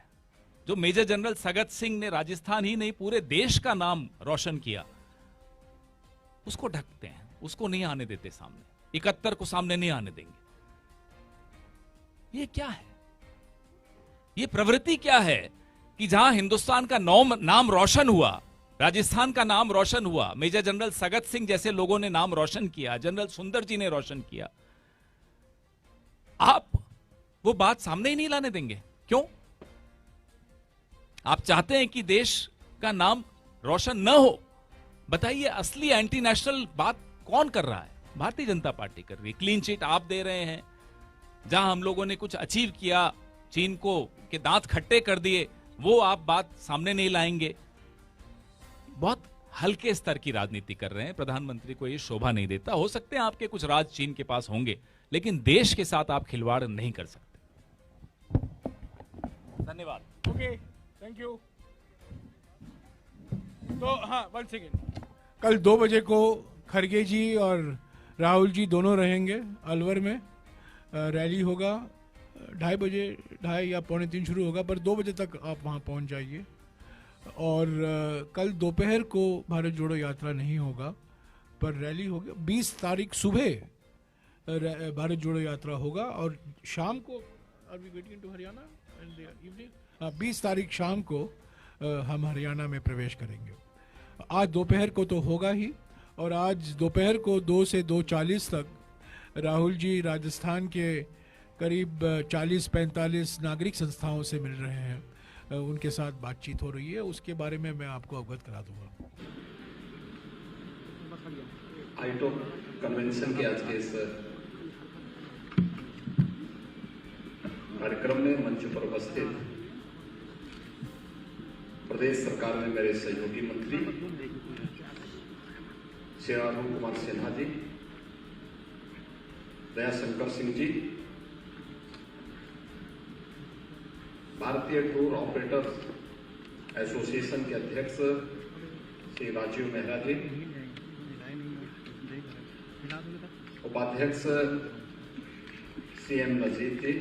जो मेजर जनरल सगत सिंह ने राजस्थान ही नहीं पूरे देश का नाम रोशन किया, उसको ढकते हैं, उसको नहीं आने देते सामने, 71 को सामने नहीं आने देंगे। ये क्या है? ये प्रवृत्ति क्या है कि जहां हिंदुस्तान का नाम रोशन हुआ, राजस्थान का नाम रोशन हुआ, मेजर जनरल सगत सिंह जैसे लोगों ने नाम रोशन किया, जनरल सुंदर जी ने रोशन किया, आप वो बात सामने ही नहीं लाने देंगे। क्यों? आप चाहते हैं कि देश का नाम रोशन न हो? बताइए, असली एंटी नेशनल बात कौन कर रहा है? भारतीय जनता पार्टी कर रही है। क्लीन चिट आप दे रहे हैं, जहां हम लोगों ने कुछ अचीव किया, चीन को के दांत खट्टे कर दिए, वो आप बात सामने नहीं लाएंगे। बहुत हल्के स्तर की राजनीति कर रहे हैं। प्रधानमंत्री को ये शोभा नहीं देता। हो सकते हैं आपके कुछ राज चीन के पास होंगे, लेकिन देश के साथ आप खिलवाड़ नहीं कर सकते। धन्यवाद। Okay, thank you. तो हाँ, 1 सेकेंड। कल 2 बजे को खरगे जी और राहुल जी दोनों रहेंगे अलवर में, रैली होगा। 2:30 बजे, 2:30 या 2:45 शुरू होगा, पर 2 बजे तक आप वहाँ पहुँच जाइए। और कल दोपहर को भारत जोड़ो यात्रा नहीं होगा, पर रैली होगी। 20 तारीख सुबह भारत जोड़ो यात्रा होगा, और शाम को are we getting to Haryana and evening, 20 तारीख शाम को हम हरियाणा में प्रवेश करेंगे। आज दोपहर को तो होगा ही, और आज दोपहर को 2 से 2:40 तक राहुल जी राजस्थान के करीब 40-45 नागरिक संस्थाओं से मिल रहे हैं, उनके साथ बातचीत हो रही है, उसके बारे में मैं आपको अवगत करा दूंगा। आईटो कन्वेंशन के आज के इस कार्यक्रम में मंच पर उपस्थित प्रदेश सरकार में मेरे सहयोगी मंत्री श्री अरुण कुमार सिन्हा जी, दयाशंकर सिंह जी, भारतीय टूर ऑपरेटर्स एसोसिएशन के अध्यक्ष श्री राजीव मेहरा जी, उपाध्यक्ष सीएम नजीर जी,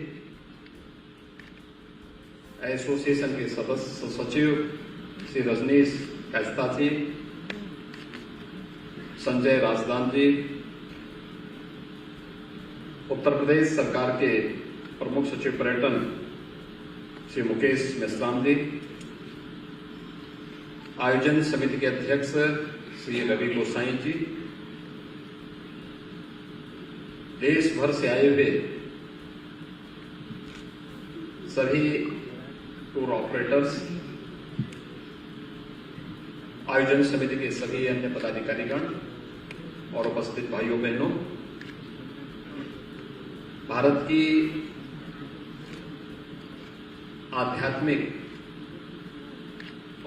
एसोसिएशन के सदस्य सचिव श्री रजनीश कैस्ता जी, संजय राजदान जी, उत्तर प्रदेश सरकार के प्रमुख सचिव पर्यटन श्री मुकेश मेश्राम जी, आयोजन समिति के अध्यक्ष श्री रवि गोसाई जी, देश भर से आए हुए सभी टूर ऑपरेटर्स, आयोजन समिति के सभी अन्य पदाधिकारीगण और उपस्थित भाइयों बहनों, भारत की आध्यात्मिक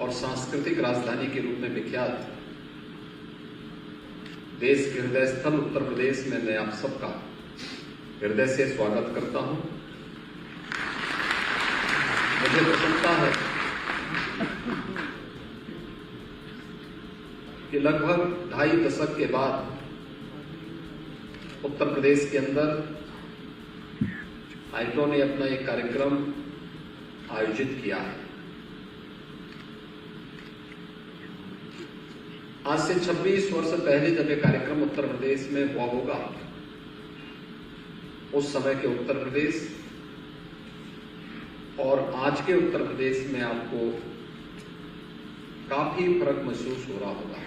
और सांस्कृतिक राजधानी के रूप में विख्यात देश के हृदय स्थल उत्तर प्रदेश में मैं आप सबका हृदय से स्वागत करता हूं। मुझे प्रसन्नता है कि लगभग 2.5 दशक के बाद उत्तर प्रदेश के अंदर आईटो ने अपना एक कार्यक्रम आयोजित किया है। आज से 26 वर्ष पहले जब यह कार्यक्रम उत्तर प्रदेश में हुआ होगा, उस समय के उत्तर प्रदेश और आज के उत्तर प्रदेश में आपको काफी फर्क महसूस हो रहा होगा।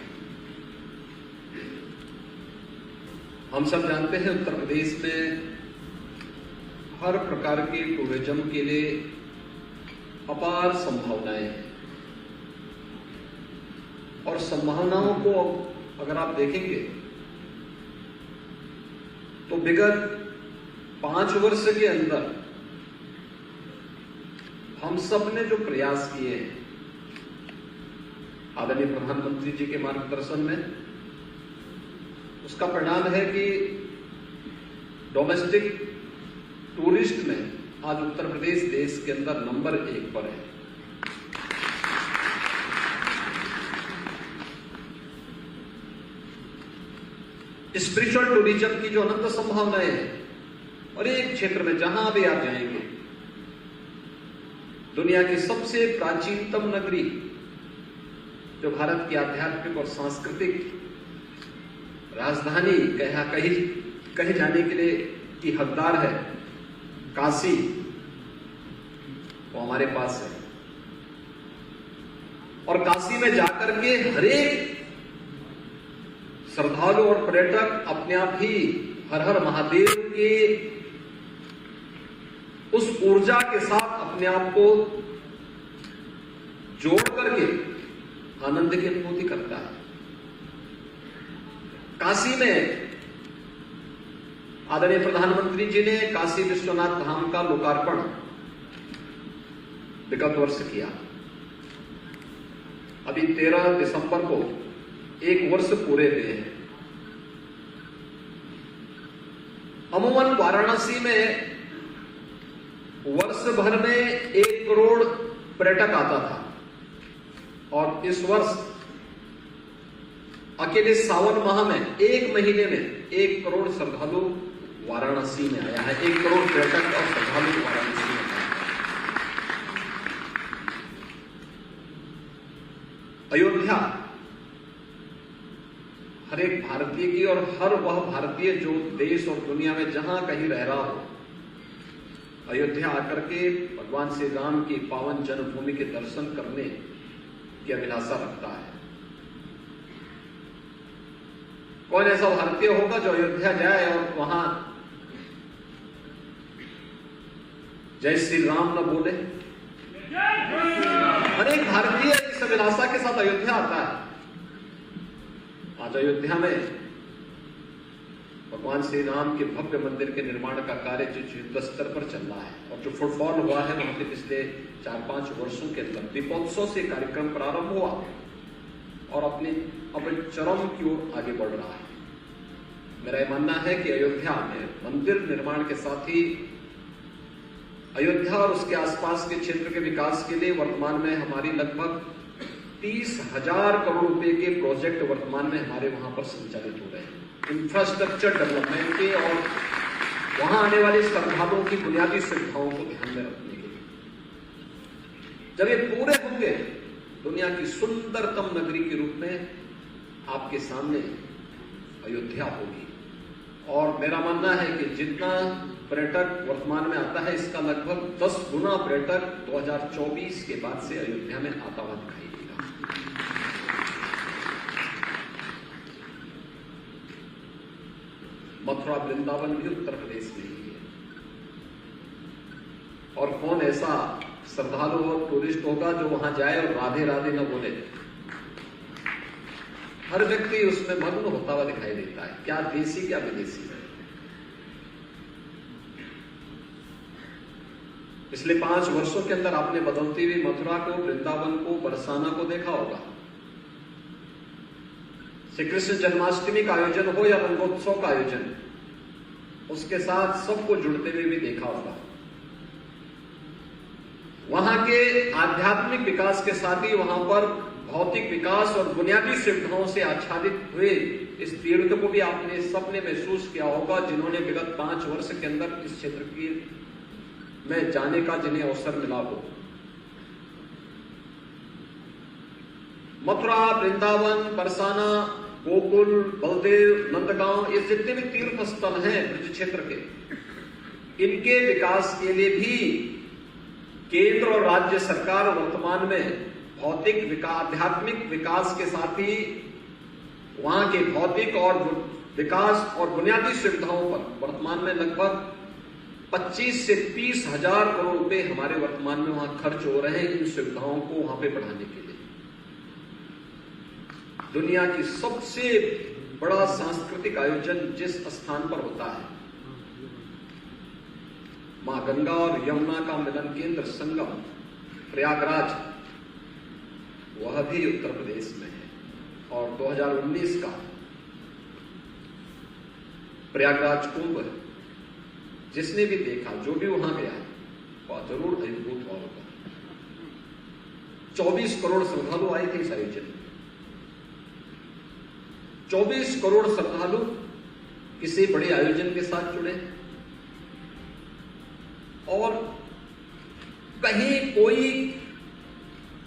हम सब जानते हैं उत्तर प्रदेश में हर प्रकार के टूरिज्म के लिए अपार संभावनाएं हैं और संभावनाओं को अगर आप देखेंगे तो विगत 5 वर्ष के अंदर हम सब ने जो प्रयास किए हैं आदरणीय प्रधानमंत्री जी के मार्गदर्शन में, उसका परिणाम है कि डोमेस्टिक टूरिस्ट में आज उत्तर प्रदेश देश के अंदर नंबर 1 पर है। स्पिरिचुअल टूरिज्म की जो अनंत संभावनाएं हैं और एक क्षेत्र में जहां भी आप जाएंगे, दुनिया की सबसे प्राचीनतम नगरी जो भारत की आध्यात्मिक और सांस्कृतिक राजधानी कहे जाने के लिए की हकदार है, काशी, वो हमारे पास है। और काशी में जाकर के हरेक श्रद्धालु और पर्यटक अपने आप ही हर हर महादेव के उस ऊर्जा के साथ अपने आप को जोड़ करके आनंद की अनुभूति करता है। काशी में आदरणीय प्रधानमंत्री जी ने काशी विश्वनाथ धाम का लोकार्पण विगत वर्ष किया। अभी 13 दिसंबर को 1 वर्ष पूरे हुए हैं। अमूमन वाराणसी में वर्ष भर में 1 करोड़ पर्यटक आता था और इस वर्ष अकेले सावन माह में 1 महीने में 1 करोड़ श्रद्धालु वाराणसी में आया है। 1 करोड़ पर्यटक और श्रद्धालु वाराणसी में आया है। अयोध्या हर एक भारतीय की और हर वह भारतीय जो देश और दुनिया में जहां कहीं रह रहा हो, अयोध्या आकर के भगवान श्री राम की पावन जन्मभूमि के दर्शन करने की अभिलाषा रखता है। कौन ऐसा भारतीय होगा जो अयोध्या जाए और वहां जय श्री राम न बोले। अनेक भारतीय इस अभिलाषा के साथ अयोध्या आता है। आज अयोध्या में भगवान श्री राम के भव्य मंदिर के निर्माण का कार्य जो युद्ध स्तर पर चल रहा है और जो फुटफॉल हुआ है वहां पे पिछले 4-5 वर्षों के अंदर दीपोत्सव से कार्यक्रम प्रारंभ हुआ और अपने अब चरम की ओर आगे बढ़ रहा है। मेरा यह मानना है कि अयोध्या में मंदिर निर्माण के साथ ही अयोध्या और उसके आसपास के क्षेत्र के विकास के लिए वर्तमान में हमारी लगभग 30,000 करोड़ रुपए के प्रोजेक्ट वर्तमान में हमारे वहां पर संचालित हो रहे हैं, इंफ्रास्ट्रक्चर डेवलपमेंट के और वहां आने वाले श्रद्धालुओं की बुनियादी सुविधाओं को ध्यान में रखने के लिए। जब ये पूरे होंगे, दुनिया की सुंदरतम नगरी के रूप में आपके सामने अयोध्या होगी। और मेरा मानना है कि जितना पर्यटक वर्तमान में आता है, इसका लगभग 10 गुना पर्यटक 2024 के बाद से अयोध्या में आता हुआ दिखाई देगा। मथुरा वृंदावन भी उत्तर प्रदेश में ही है। और कौन ऐसा श्रद्धालु और टूरिस्ट होगा जो वहां जाए और राधे राधे न बोले। हर व्यक्ति उसमें मग्न होता हुआ दिखाई देता है, क्या देसी क्या विदेशी है। पिछले 5 वर्षों के अंदर आपने बदलती हुई मथुरा को, वृंदावन को, बरसाना को देखा होगा। श्री कृष्ण जन्माष्टमी का आयोजन हो या रंगोत्सव का आयोजन, उसके साथ सबको जुड़ते हुए भी देखा होगा। वहां के आध्यात्मिक विकास के साथ ही वहां पर भौतिक विकास और बुनियादी सुविधाओं से आच्छादित हुए इस तीर्थ को भी आपने सबने महसूस किया होगा, जिन्होंने विगत 5 वर्ष के अंदर इस क्षेत्र की में जाने का जिन्हें अवसर मिला हो। मथुरा, वृंदावन, बरसाना, गोकुल, बलदेव, नंदगांव, ये जितने भी तीर्थ स्थल हैं ब्रज क्षेत्र के, इनके विकास के लिए भी केंद्र और राज्य सरकार वर्तमान में भौतिक विकास, आध्यात्मिक विकास के साथ ही वहां के भौतिक और विकास और बुनियादी सुविधाओं पर वर्तमान में लगभग 25 से 30,000 करोड़ रुपए हमारे वर्तमान में वहां खर्च हो रहे हैं इन सुविधाओं को वहां पे बढ़ाने के लिए। दुनिया की सबसे बड़ा सांस्कृतिक आयोजन जिस स्थान पर होता है, मां गंगा और यमुना का मिलन केंद्र संगम प्रयागराज, वह भी उत्तर प्रदेश में है। और 2019 का प्रयागराज कुंभ जिसने भी देखा, जो भी वहां गया, वह जरूर अभिभूत हुआ होगा। 24 करोड़ श्रद्धालु आए थे इस आयोजन में। 24 करोड़ श्रद्धालु किसी बड़े आयोजन के साथ जुड़े और कहीं कोई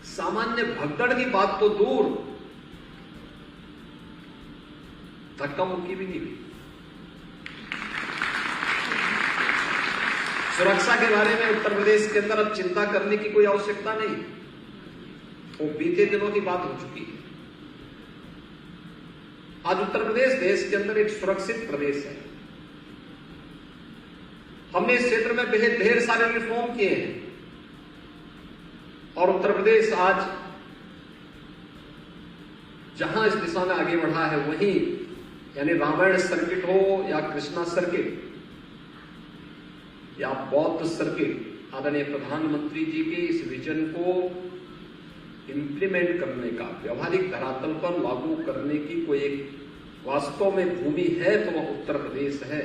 सामान्य भगदड़ की बात तो दूर, धक्का मुक्की भी नहीं हुई। सुरक्षा के बारे में उत्तर प्रदेश के अंदर अब चिंता करने की कोई आवश्यकता नहीं, वो बीते दिनों की बात हो चुकी है। आज उत्तर प्रदेश देश के अंदर एक सुरक्षित प्रदेश है। हमने इस क्षेत्र में बेहद ढेर सारे रिफॉर्म किए हैं और उत्तर प्रदेश आज जहां इस दिशा में आगे बढ़ा है, वहीं यानी रामायण सर्किट हो या कृष्णा सर्किट या बौद्ध सर्किट, आदरणीय प्रधानमंत्री जी के इस विजन को इंप्लीमेंट करने का, व्यवहारिक धरातल पर लागू करने की कोई एक वास्तव में भूमि है तो वह उत्तर प्रदेश है।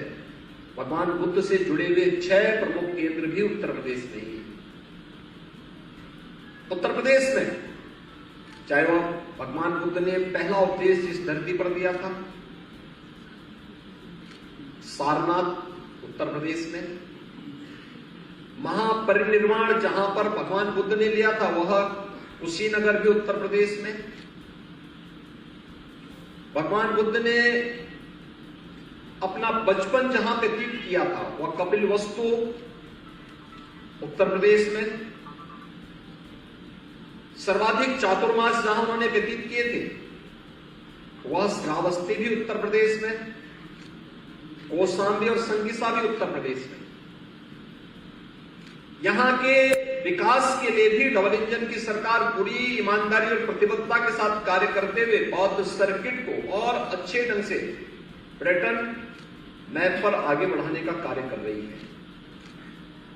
भगवान बुद्ध से जुड़े हुए 6 प्रमुख केंद्र भी उत्तर प्रदेश में ही है। उत्तर प्रदेश में चाहे वह भगवान बुद्ध ने पहला उपदेश इस धरती पर दिया था, सारनाथ उत्तर प्रदेश में, महापरिनिर्वाण जहां पर भगवान बुद्ध ने लिया था वह कुशीनगर भी उत्तर प्रदेश में, भगवान बुद्ध ने अपना बचपन जहां व्यतीत किया था वह कपिलवस्तु उत्तर प्रदेश में, सर्वाधिक चातुर्मास जहां उन्होंने व्यतीत किए थे वह श्रावस्ती भी उत्तर प्रदेश में, कौशाम्बी और संगीसा भी उत्तर प्रदेश में। यहां के विकास के लिए भी डबल इंजन की सरकार पूरी ईमानदारी और प्रतिबद्धता के साथ कार्य करते हुए बौद्ध सर्किट को और अच्छे ढंग से पर्यटन मैप पर आगे बढ़ाने का कार्य कर रही है।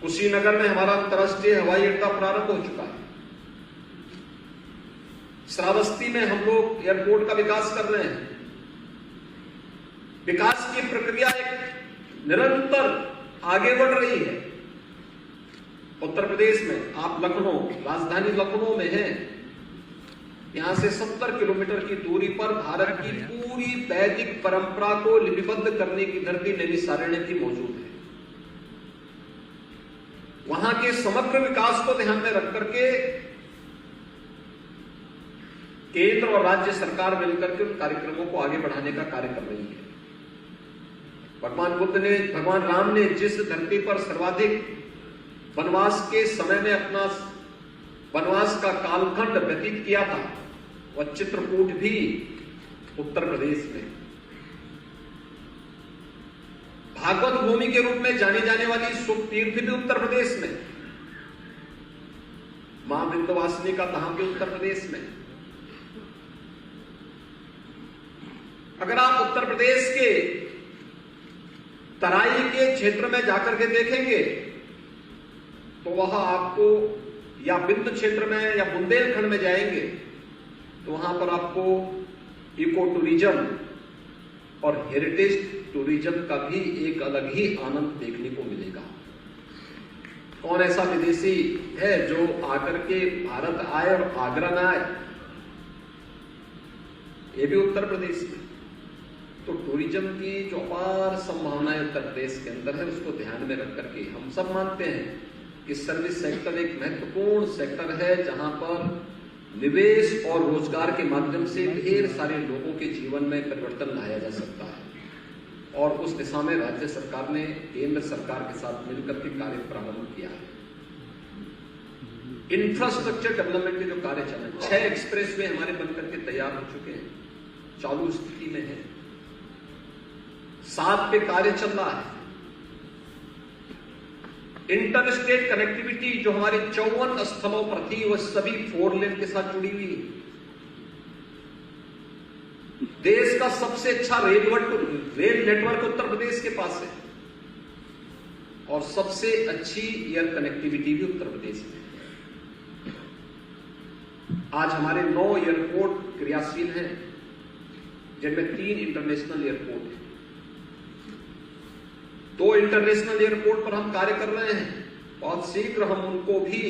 कुशीनगर में हमारा अंतर्राष्ट्रीय हवाई अड्डा प्रारंभ हो चुका है। श्रावस्ती में हम लोग एयरपोर्ट का विकास कर रहे हैं। विकास की प्रक्रिया एक निरंतर आगे बढ़ रही है। उत्तर प्रदेश में आप लखनऊ, राजधानी लखनऊ में हैं, यहां से 70 किलोमीटर की दूरी पर भारत की पूरी वैदिक परंपरा को लिपिबद्ध करने की धरती नैमिषारण्य की मौजूद है। वहां के समग्र विकास को ध्यान में रख करके केंद्र और राज्य सरकार मिलकर के उन कार्यक्रमों को आगे बढ़ाने का कार्य कर रही है। भगवान राम ने जिस धरती पर सर्वाधिक वनवास के समय में अपना वनवास का कालखंड व्यतीत किया था, वह चित्रकूट भी उत्तर प्रदेश में। भागवत भूमि के रूप में जानी जाने वाली सुख तीर्थ भी उत्तर प्रदेश में। मां विंध्यवासिनी का धाम भी उत्तर प्रदेश में। अगर आप उत्तर प्रदेश के तराई के क्षेत्र में जाकर के देखेंगे तो वह आपको, या बिंद क्षेत्र में या बुंदेलखंड में जाएंगे तो वहां पर आपको इको टूरिज्म और हेरिटेज टूरिज्म का भी एक अलग ही आनंद देखने को मिलेगा। कौन ऐसा विदेशी है जो आकर के भारत आए और आगरा न आए? ये भी उत्तर प्रदेश में। तो टूरिज्म की जो अपार संभावनाएं उत्तर प्रदेश के अंदर है, उसको ध्यान में रख करके हम सब मानते हैं कि सर्विस सेक्टर एक महत्वपूर्ण सेक्टर है, जहां पर निवेश और रोजगार के माध्यम से ढेर सारे लोगों के जीवन में परिवर्तन लाया जा सकता है। और उस दिशा में राज्य सरकार ने केंद्र सरकार के साथ मिलकर के कार्य प्रारंभ किया है। इंफ्रास्ट्रक्चर डेवलपमेंट के जो कार्य चल रहे हैं, 6 एक्सप्रेसवे हमारे बनकर के तैयार हो चुके हैं, चालू स्थिति में है। 7 पे कार्य चल रहा है। इंटरस्टेट कनेक्टिविटी जो हमारे 54 स्थलों पर थी, वह सभी 4 लेन के साथ जुड़ी हुई है। देश का सबसे अच्छा रेल नेटवर्क उत्तर प्रदेश के पास है और सबसे अच्छी एयर कनेक्टिविटी भी उत्तर प्रदेश में है। आज हमारे 9 एयरपोर्ट क्रियाशील हैं, जिनमें 3 इंटरनेशनल एयरपोर्ट हैं। 2 इंटरनेशनल एयरपोर्ट पर हम कार्य कर रहे हैं। बहुत शीघ्र हम उनको भी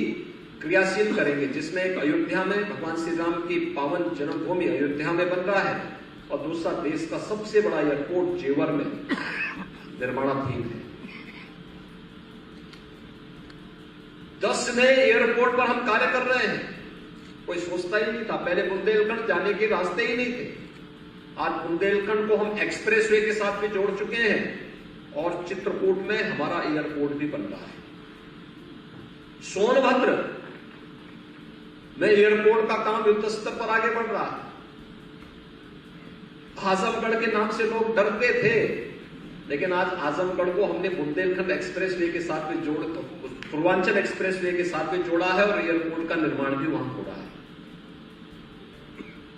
क्रियाशील करेंगे, जिसमें एक अयोध्या में भगवान श्री राम की पावन जन्मभूमि अयोध्या में बन रहा है और दूसरा देश का सबसे बड़ा एयरपोर्ट जेवर में निर्माणाधीन है। 10 नए एयरपोर्ट पर हम कार्य कर रहे हैं। कोई सोचता ही नहीं था, पहले बुंदेलखंड जाने के रास्ते ही नहीं थे। आज बुंदेलखंड को हम एक्सप्रेसवे के साथ भी जोड़ चुके हैं और चित्रकूट में हमारा एयरपोर्ट भी बन रहा है। सोनभद्र में एयरपोर्ट का काम युद्ध स्तर पर आगे बढ़ रहा है। आजमगढ़ के नाम से लोग डरते थे, लेकिन आज आजमगढ़ को हमने बुंदेलखंड एक्सप्रेसवे के साथ में पूर्वांचल एक्सप्रेसवे के साथ में जोड़ा है और एयरपोर्ट का निर्माण भी वहां हो रहा है।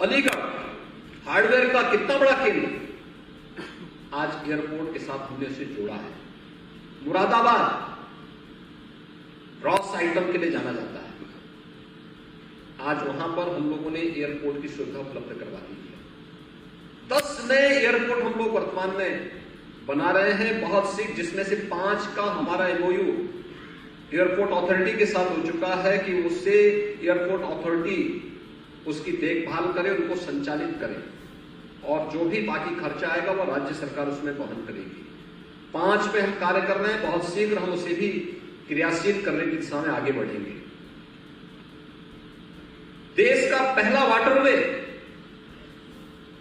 अलीगढ़ हार्डवेयर का कितना बड़ा केंद्र, आज एयरपोर्ट के साथ हमने उसे जोड़ा है। मुरादाबाद रॉस आइटम के लिए जाना जाता है, आज वहां पर हम लोगों ने एयरपोर्ट की सुविधा उपलब्ध करवा दी है। 10 नए एयरपोर्ट हम लोग वर्तमान में बना रहे हैं, बहुत सी, जिसमें से 5 का हमारा एमओयू एयरपोर्ट अथॉरिटी के साथ हो चुका है कि उससे एयरपोर्ट अथॉरिटी उसकी देखभाल करे, उनको संचालित करे और जो भी बाकी खर्चा आएगा वह राज्य सरकार उसमें वहन करेगी। 5 पे हम कार्य कर रहे हैं, बहुत शीघ्र हम उसे भी क्रियाशील करने की दिशा में आगे बढ़ेंगे। देश का पहला वाटरवे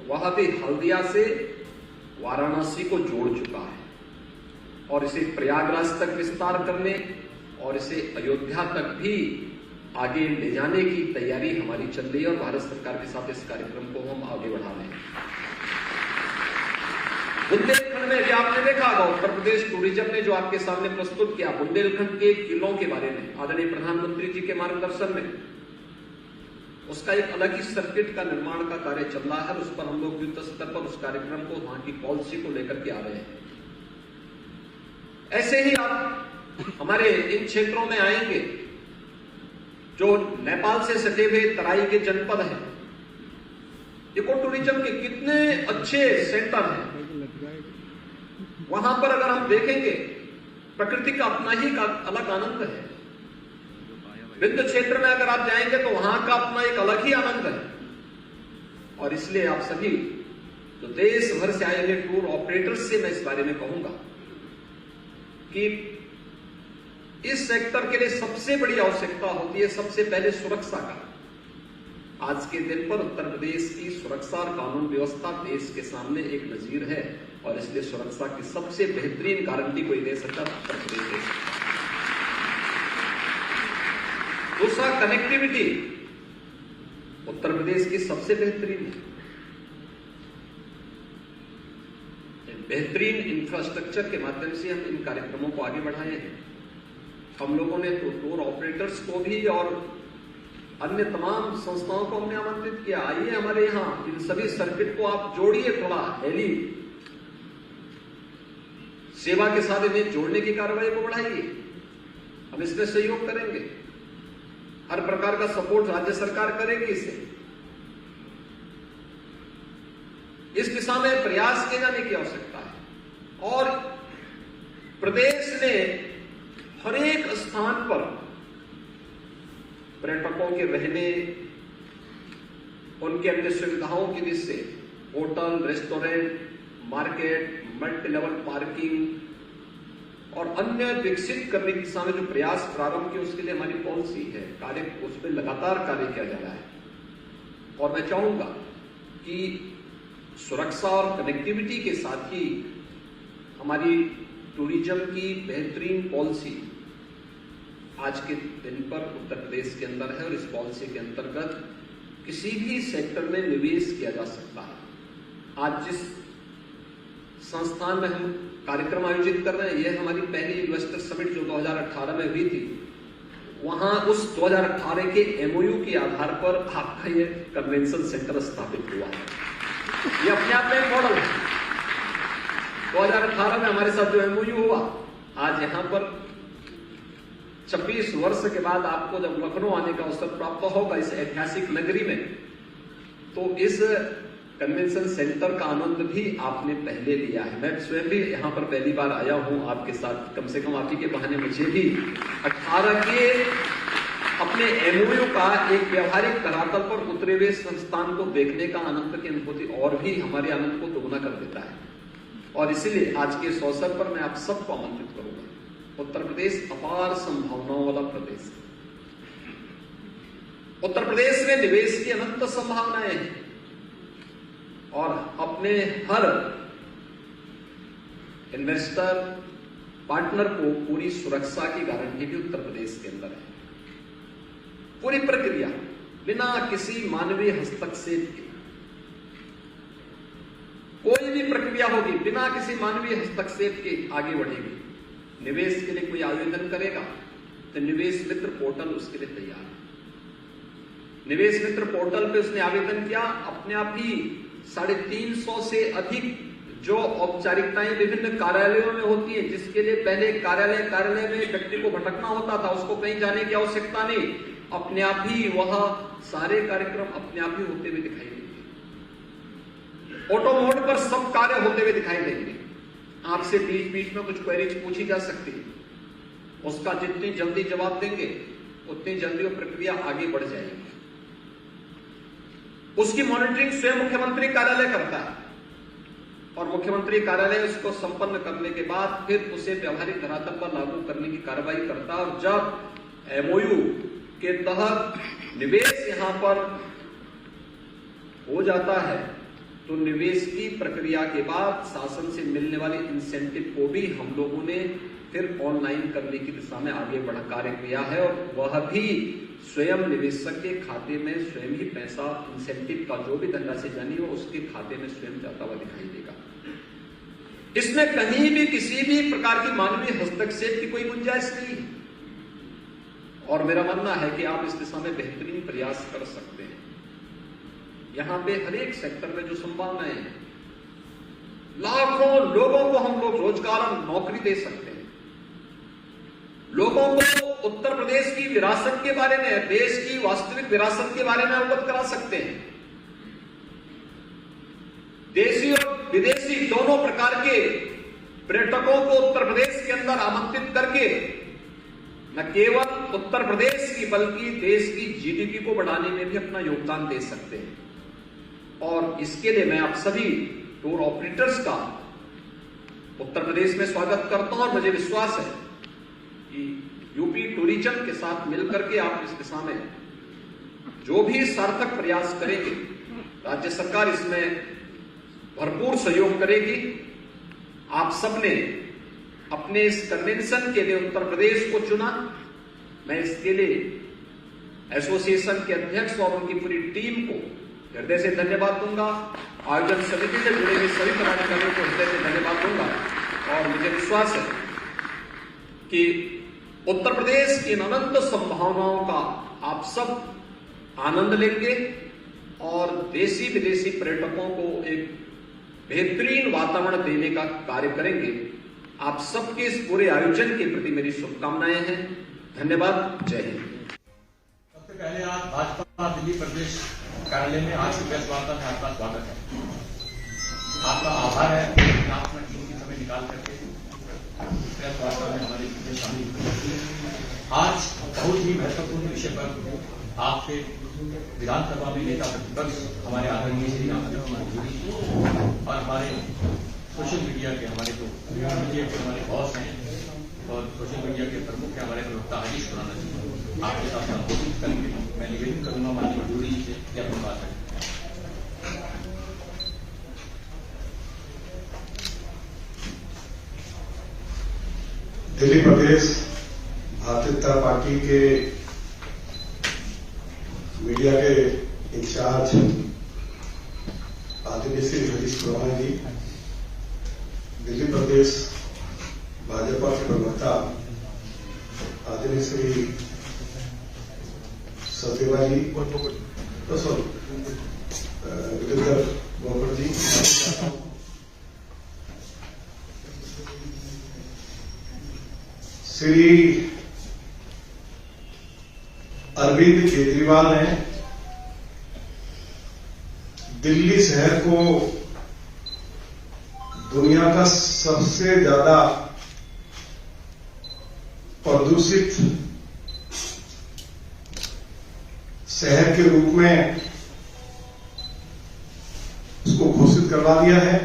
वह भी हल्दिया से वाराणसी को जोड़ चुका है और इसे प्रयागराज तक विस्तार करने और इसे अयोध्या तक भी आगे ले जाने की तैयारी हमारी चल रही है और भारत सरकार के साथ इस कार्यक्रम को हम आगे बढ़ा रहे हैं। बुंदेलखंड में भी आपने देखा होगा उत्तर प्रदेश टूरिज्म ने जो आपके सामने प्रस्तुत किया बुंदेलखंड के किलों के बारे में आदरणीय प्रधानमंत्री जी के मार्गदर्शन में, उसका एक अलग ही सर्किट का निर्माण का कार्य चल रहा है। उस पर हम लोग युद्ध स्तर पर उस कार्यक्रम को, वहां की पॉलिसी को लेकर के आ रहे हैं। ऐसे ही आप हमारे इन क्षेत्रों में आएंगे जो नेपाल से सटे हुए तराई के जनपद हैं, इको टूरिज्म के कितने अच्छे सेंटर हैं। वहां पर अगर हम देखेंगे प्रकृति का अपना ही का अलग आनंद है। विंध्य क्षेत्र में अगर आप जाएंगे तो वहां का अपना एक अलग ही आनंद है। और इसलिए आप सभी जो देश भर से आए हुए टूर ऑपरेटर्स से मैं इस बारे में कहूंगा कि इस सेक्टर के लिए सबसे बड़ी आवश्यकता होती है सबसे पहले सुरक्षा का। आज के दिन पर उत्तर प्रदेश की सुरक्षा और कानून व्यवस्था देश के सामने एक नजीर है और इसलिए सुरक्षा की सबसे बेहतरीन गारंटी कोई दे सकता उत्तर प्रदेश दे सकता। दूसरा, कनेक्टिविटी उत्तर प्रदेश की सबसे बेहतरीन है। बेहतरीन इंफ्रास्ट्रक्चर के माध्यम से हम इन कार्यक्रमों को आगे बढ़ाए हैं। हम लोगों ने तो टूर ऑपरेटर्स को भी और अन्य तमाम संस्थाओं को हमने आमंत्रित किया, आइए हमारे यहां इन सभी सर्किट को आप जोड़िए, थोड़ा हेली सेवा के साथ इन्हें जोड़ने की कार्रवाई को बढ़ाइए। हम इसमें सहयोग करेंगे, हर प्रकार का सपोर्ट राज्य सरकार करेगी। इसे इस दिशा में प्रयास किए जाने की आवश्यकता है। और प्रदेश ने हर एक स्थान पर पर्यटकों के रहने, उनके अन्य सुविधाओं की दृष्टि से hotel, restaurant, market, multi level parking और अन्य विकसित करने की दिशा में जो प्रयास प्रारंभ किए उसके लिए हमारी पॉलिसी है, कार्य उस पर लगातार कार्य किया जा रहा है। और मैं चाहूंगा कि सुरक्षा और कनेक्टिविटी के साथ ही हमारी टूरिज्म की बेहतरीन पॉलिसी आज के दिन पर उत्तर प्रदेश के अंदर है और इस पॉलिसी के अंतर्गत किसी भी सेक्टर में निवेश किया जा सकता है। आज जिस संस्थान में हम कार्यक्रम आयोजित कर रहे हैं, यह हमारी पहली इन्वेस्टर समिट जो 2018 में हुई थी, वहां उस 2018 के एमओयू के आधार पर आपका ये कन्वेंशन सेंटर स्थापित हुआ है। ये अपने आप में एक मॉडल है। 2018 में हमारे साथ जो एमओयू हुआ, आज यहां पर 26 वर्ष के बाद आपको जब लखनऊ आने का अवसर प्राप्त होगा इस ऐतिहासिक नगरी में, तो इस कन्वेंशन सेंटर का आनंद भी आपने पहले लिया है। मैं स्वयं भी यहां पर पहली बार आया हूं आपके साथ, कम से कम आप ही के बहाने मुझे भी 18 के अपने एमओयू का एक व्यवहारिक धरातल पर उतरे हुए संस्थान को देखने का आनंद की अनुभूति और भी हमारे आनंद को दोगुना कर देता है। और इसीलिए आज के इस अवसर पर मैं आप सबको आमंत्रित करूंगा। उत्तर प्रदेश अपार संभावनाओं वाला प्रदेश है। उत्तर प्रदेश में निवेश की अनंत संभावनाएं हैं और अपने हर इन्वेस्टर पार्टनर को पूरी सुरक्षा की गारंटी भी उत्तर प्रदेश के अंदर है। पूरी प्रक्रिया बिना किसी मानवीय हस्तक्षेप के, कोई भी प्रक्रिया होगी बिना किसी मानवीय हस्तक्षेप के आगे बढ़ेगी। निवेश के लिए कोई आवेदन करेगा तो निवेश मित्र पोर्टल उसके लिए तैयार है। निवेश मित्र पोर्टल पे उसने आवेदन किया, अपने आप ही 350 से अधिक जो औपचारिकताएं विभिन्न कार्यालयों में होती है, जिसके लिए पहले कार्यालय में व्यक्ति को भटकना होता था, उसको कहीं जाने की आवश्यकता नहीं, अपने आप ही वह सारे कार्यक्रम अपने आप ही होते हुए दिखाई देंगे। ऑटो मोड पर सब कार्य होते हुए दिखाई देंगे। आपसे बीच बीच में कुछ क्वेरीज पूछी जा सकती है, उसका जितनी जल्दी जवाब देंगे उतनी जल्दी वो प्रक्रिया आगे बढ़ जाएगी। उसकी मॉनिटरिंग स्वयं मुख्यमंत्री कार्यालय करता है और मुख्यमंत्री कार्यालय उसको संपन्न करने के बाद फिर उसे व्यवहारिक धरातल पर लागू करने की कार्रवाई करता है। और जब एमओयू के तहत निवेश यहां पर हो जाता है तो निवेश की प्रक्रिया के बाद शासन से मिलने वाले इंसेंटिव को भी हम लोगों ने फिर ऑनलाइन करने की दिशा में आगे बढ़ कार्य किया है और वह भी स्वयं निवेशक के खाते में स्वयं ही पैसा इंसेंटिव का जो भी धनराशि जानी हो उसके खाते में स्वयं जाता हुआ दिखाई देगा। इसमें कहीं भी किसी भी प्रकार की मानवीय हस्तक्षेप की कोई गुंजाइश नहीं है। और मेरा मानना है कि आप इस दिशा में बेहतरीन प्रयास कर सकते हैं। यहां पे हर एक सेक्टर में जो संभावनाएं हैं, लाखों लोगों को हम लोग रोजगार और नौकरी दे सकते हैं। लोगों को उत्तर प्रदेश की विरासत के बारे में, देश की वास्तविक विरासत के बारे में अवगत करा सकते हैं। देशी और विदेशी दोनों प्रकार के पर्यटकों को उत्तर प्रदेश के अंदर आमंत्रित करके न केवल उत्तर प्रदेश की बल्कि देश की जीडीपी को बढ़ाने में भी अपना योगदान दे सकते हैं। और इसके लिए मैं आप सभी टूर ऑपरेटर्स का उत्तर प्रदेश में स्वागत करता हूं और मुझे विश्वास है कि यूपी टूरिज्म के साथ मिलकर के आप इस दिशा में जो भी सार्थक प्रयास करेंगे, राज्य सरकार इसमें भरपूर सहयोग करेगी। आप सबने अपने इस कन्वेंशन के लिए उत्तर प्रदेश को चुना। मैं इसके लिए एसोसिएशन के अध्यक्ष और उनकी पूरी टीम को हृदय से धन्यवाद दूंगा। आयोजन समिति से जुड़े हुए सभी पदाधिकारियों को हृदय से धन्यवाद दूंगा। और मुझे विश्वास है कि उत्तर प्रदेश की इन अनंत संभावनाओं का आप सब आनंद लेंगे और देशी विदेशी पर्यटकों को एक बेहतरीन वातावरण देने का कार्य करेंगे। आप सबके इस पूरे आयोजन के प्रति मेरी शुभकामनाएं हैं। धन्यवाद। जय हिंद। सबसे पहले आज भाजपा दिल्ली प्रदेश कार्यालय में आज की प्रेस वार्ता में आपका स्वागत है। आपका आभार है कि आपने कीमती समय निकाल करके प्रेस वार्ता में हमारे बीच शामिल हुए। आज बहुत ही महत्वपूर्ण विषय पर आपसे विधानसभा में नेता प्रतिपक्ष हमारे आदरणीय श्री रामदेव मोदी और हमारे सोशल मीडिया के हमारे जो मीडिया के हमारे बॉस हैं और सोशल मीडिया के प्रमुख हैं हमारे प्रवक्ता हरीश खुराना जी आपके साथ संबोधित करेंगे। मैं निवेदन करूंगा माननीय मजदूरी जी से कि अपनी बात है। दिल्ली प्रदेश भारतीय जनता पार्टी के मीडिया के इंचार्ज आदरणीय श्री हरीश खुराना जी, दिल्ली प्रदेश भाजपा के प्रवक्ता आदरणीय श्री सत्यवा जी, वीरेंद्र गोपर जी, श्री अरविंद केजरीवाल ने दिल्ली शहर को दुनिया का सबसे ज्यादा प्रदूषित शहर के रूप में उसको घोषित करवा दिया है।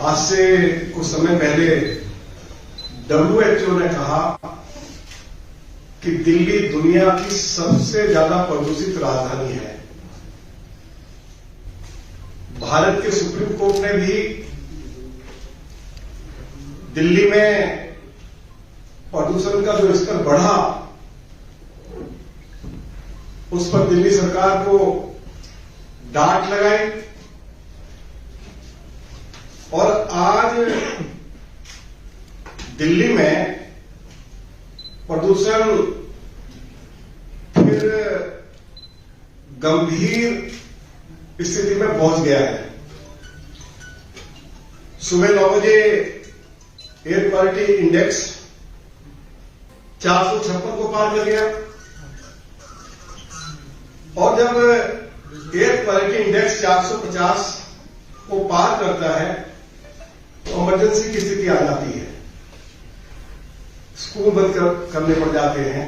आज से कुछ समय पहले WHO ने कहा कि दिल्ली दुनिया की सबसे ज्यादा प्रदूषित राजधानी है। भारत के सुप्रीम कोर्ट ने भी दिल्ली में प्रदूषण का जो स्तर बढ़ा उस पर दिल्ली सरकार को डांट लगाई और आज दिल्ली में प्रदूषण फिर गंभीर स्थिति में पहुंच गया है। सुबह 9 बजे एयर क्वालिटी इंडेक्स 456 को पार कर गया और जब एयर क्वालिटी इंडेक्स 450 को पार करता है तो इमरजेंसी की स्थिति आ जाती है। स्कूल बंद करने पड़ जाते हैं,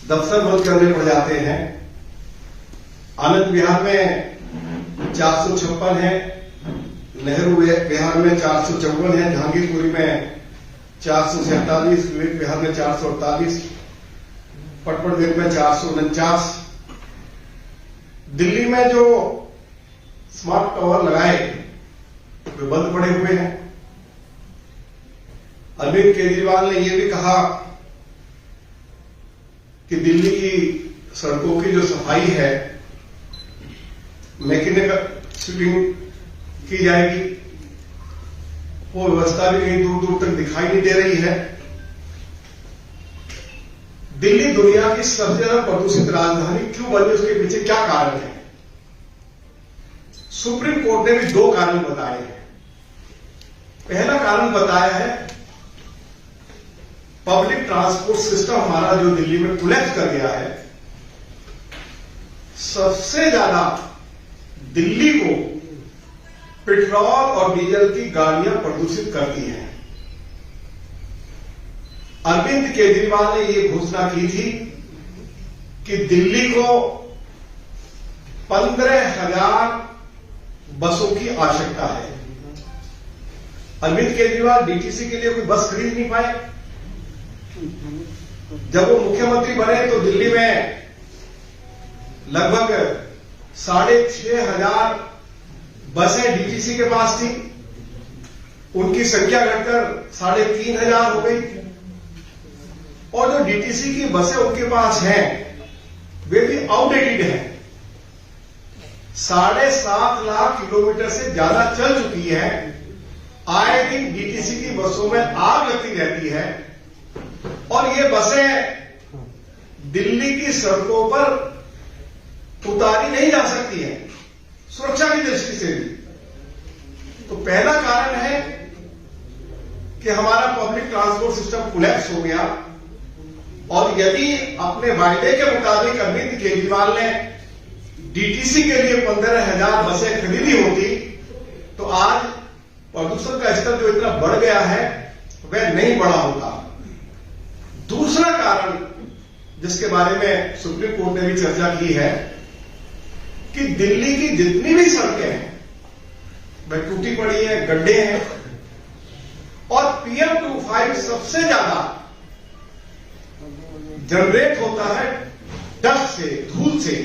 दफ्तर बंद करने पड़ जाते हैं। आनंद विहार में 456 है, नेहरू विहार में 454 है, जहांगीरपुरी में 447, विवेक विहार में 448, पटपड़ गेट में 449। दिल्ली में जो स्मार्ट टावर लगाए वे बंद पड़े हुए हैं। अरविंद केजरीवाल ने यह भी कहा कि दिल्ली की सड़कों की जो सफाई है मैकेनिकल की जाएगी, वो व्यवस्था भी कहीं दूर दूर तक दिखाई नहीं दे रही है। दिल्ली दुनिया की सबसे ज्यादा प्रदूषित राजधानी क्यों बनी, उसके पीछे क्या कारण है? सुप्रीम कोर्ट ने भी 2 कारण बताए हैं। पहला कारण बताया है पब्लिक ट्रांसपोर्ट सिस्टम हमारा जो दिल्ली में कोलैप्स कर गया है, सबसे ज्यादा दिल्ली को पेट्रोल और डीजल की गाड़ियां प्रदूषित करती हैं। अरविंद केजरीवाल ने यह घोषणा की थी कि दिल्ली को 15,000 बसों की आवश्यकता है। अरविंद केजरीवाल डीटीसी के लिए कोई बस खरीद नहीं पाए। जब वो मुख्यमंत्री बने तो दिल्ली में लगभग 6,500 बसें डीटीसी के पास थी, उनकी संख्या घटकर 3,500 हो गई। और जो डीटीसी की बसें उनके पास हैं वे भी आउटडेटेड हैं, 7.5 लाख किलोमीटर से ज्यादा चल चुकी है। आए दिन डीटीसी की बसों में आग लगती रहती है और ये बसें दिल्ली की सड़कों पर उतारी नहीं जा सकती है सुरक्षा की दृष्टि से भी। तो पहला कारण है कि हमारा पब्लिक ट्रांसपोर्ट सिस्टम कोलैप्स हो गया। और यदि अपने वायदे के मुताबिक अरविंद केजरीवाल ने डीटीसी के लिए 15,000 बसें खरीदी होती तो आज प्रदूषण का स्तर जो इतना बढ़ गया है वह नहीं बढ़ा होता। दूसरा कारण जिसके बारे में सुप्रीम कोर्ट ने भी चर्चा की है कि दिल्ली की जितनी भी सड़कें हैं वह टूटी पड़ी है, गड्ढे हैं और PM2.5 सबसे ज्यादा जनरेट होता है डस्ट से, धूल से।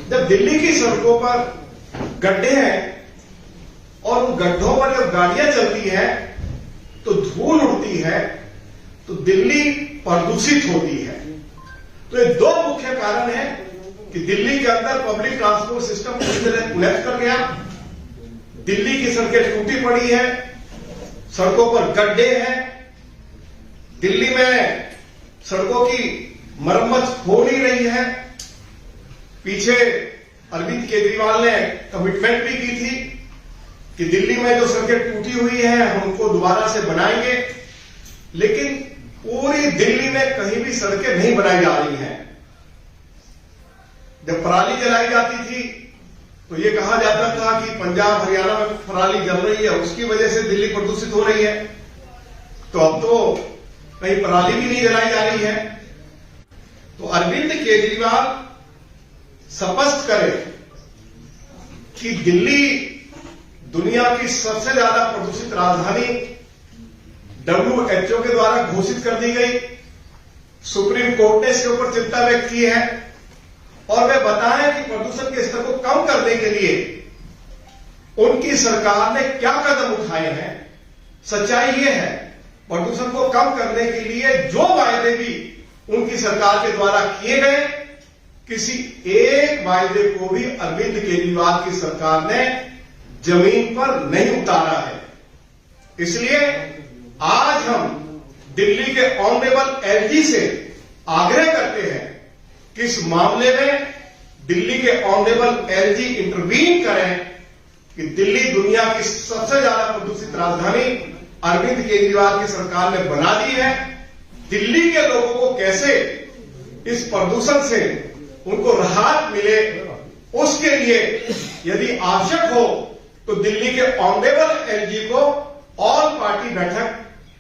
जब दिल्ली की सड़कों पर गड्ढे हैं और उन गड्ढों पर जब गाड़ियां चलती हैं तो धूल उड़ती है, तो दिल्ली प्रदूषित होती है। तो ये 2 मुख्य कारण हैं कि दिल्ली के अंदर पब्लिक ट्रांसपोर्ट सिस्टम पूरी तरह कोलैप्स कर गया, दिल्ली की सड़कें टूटी पड़ी है, सड़कों पर गड्ढे हैं, दिल्ली में सड़कों की मरम्मत हो नहीं रही है। पीछे अरविंद केजरीवाल ने कमिटमेंट भी की थी कि दिल्ली में जो सड़कें टूटी हुई हैं हम उनको दोबारा से बनाएंगे, लेकिन पूरी दिल्ली में कहीं भी सड़कें नहीं बनाई जा रही हैं। जब पराली जलाई जाती थी तो ये कहा जाता था कि पंजाब हरियाणा में पराली जल रही है, उसकी वजह से दिल्ली प्रदूषित हो रही है। तो अब तो कहीं पराली भी नहीं जलाई जा रही है। तो अरविंद केजरीवाल स्पष्ट करे कि दिल्ली दुनिया की सबसे ज्यादा प्रदूषित राजधानी WHO के द्वारा घोषित कर दी गई। सुप्रीम कोर्ट ने इसके ऊपर चिंता व्यक्त की है और वे बताएं कि प्रदूषण के स्तर को कम करने के लिए उनकी सरकार ने क्या कदम उठाए हैं। सच्चाई यह है, प्रदूषण को कम करने के लिए जो वायदे भी उनकी सरकार के द्वारा किए गए, किसी एक वायदे को भी अरविंद केजरीवाल की सरकार ने जमीन पर नहीं उतारा है। इसलिए आज हम दिल्ली के ऑनरेबल एलजी से आग्रह करते हैं कि इस मामले में दिल्ली के ऑनरेबल एलजी इंटरवीन करें कि दिल्ली दुनिया की सबसे ज्यादा प्रदूषित राजधानी अरविंद केजरीवाल की सरकार ने बना दी है। दिल्ली के लोगों को कैसे इस प्रदूषण से उनको राहत मिले, उसके लिए यदि आवश्यक हो तो दिल्ली के ऑनरेबल एलजी को ऑल पार्टी बैठक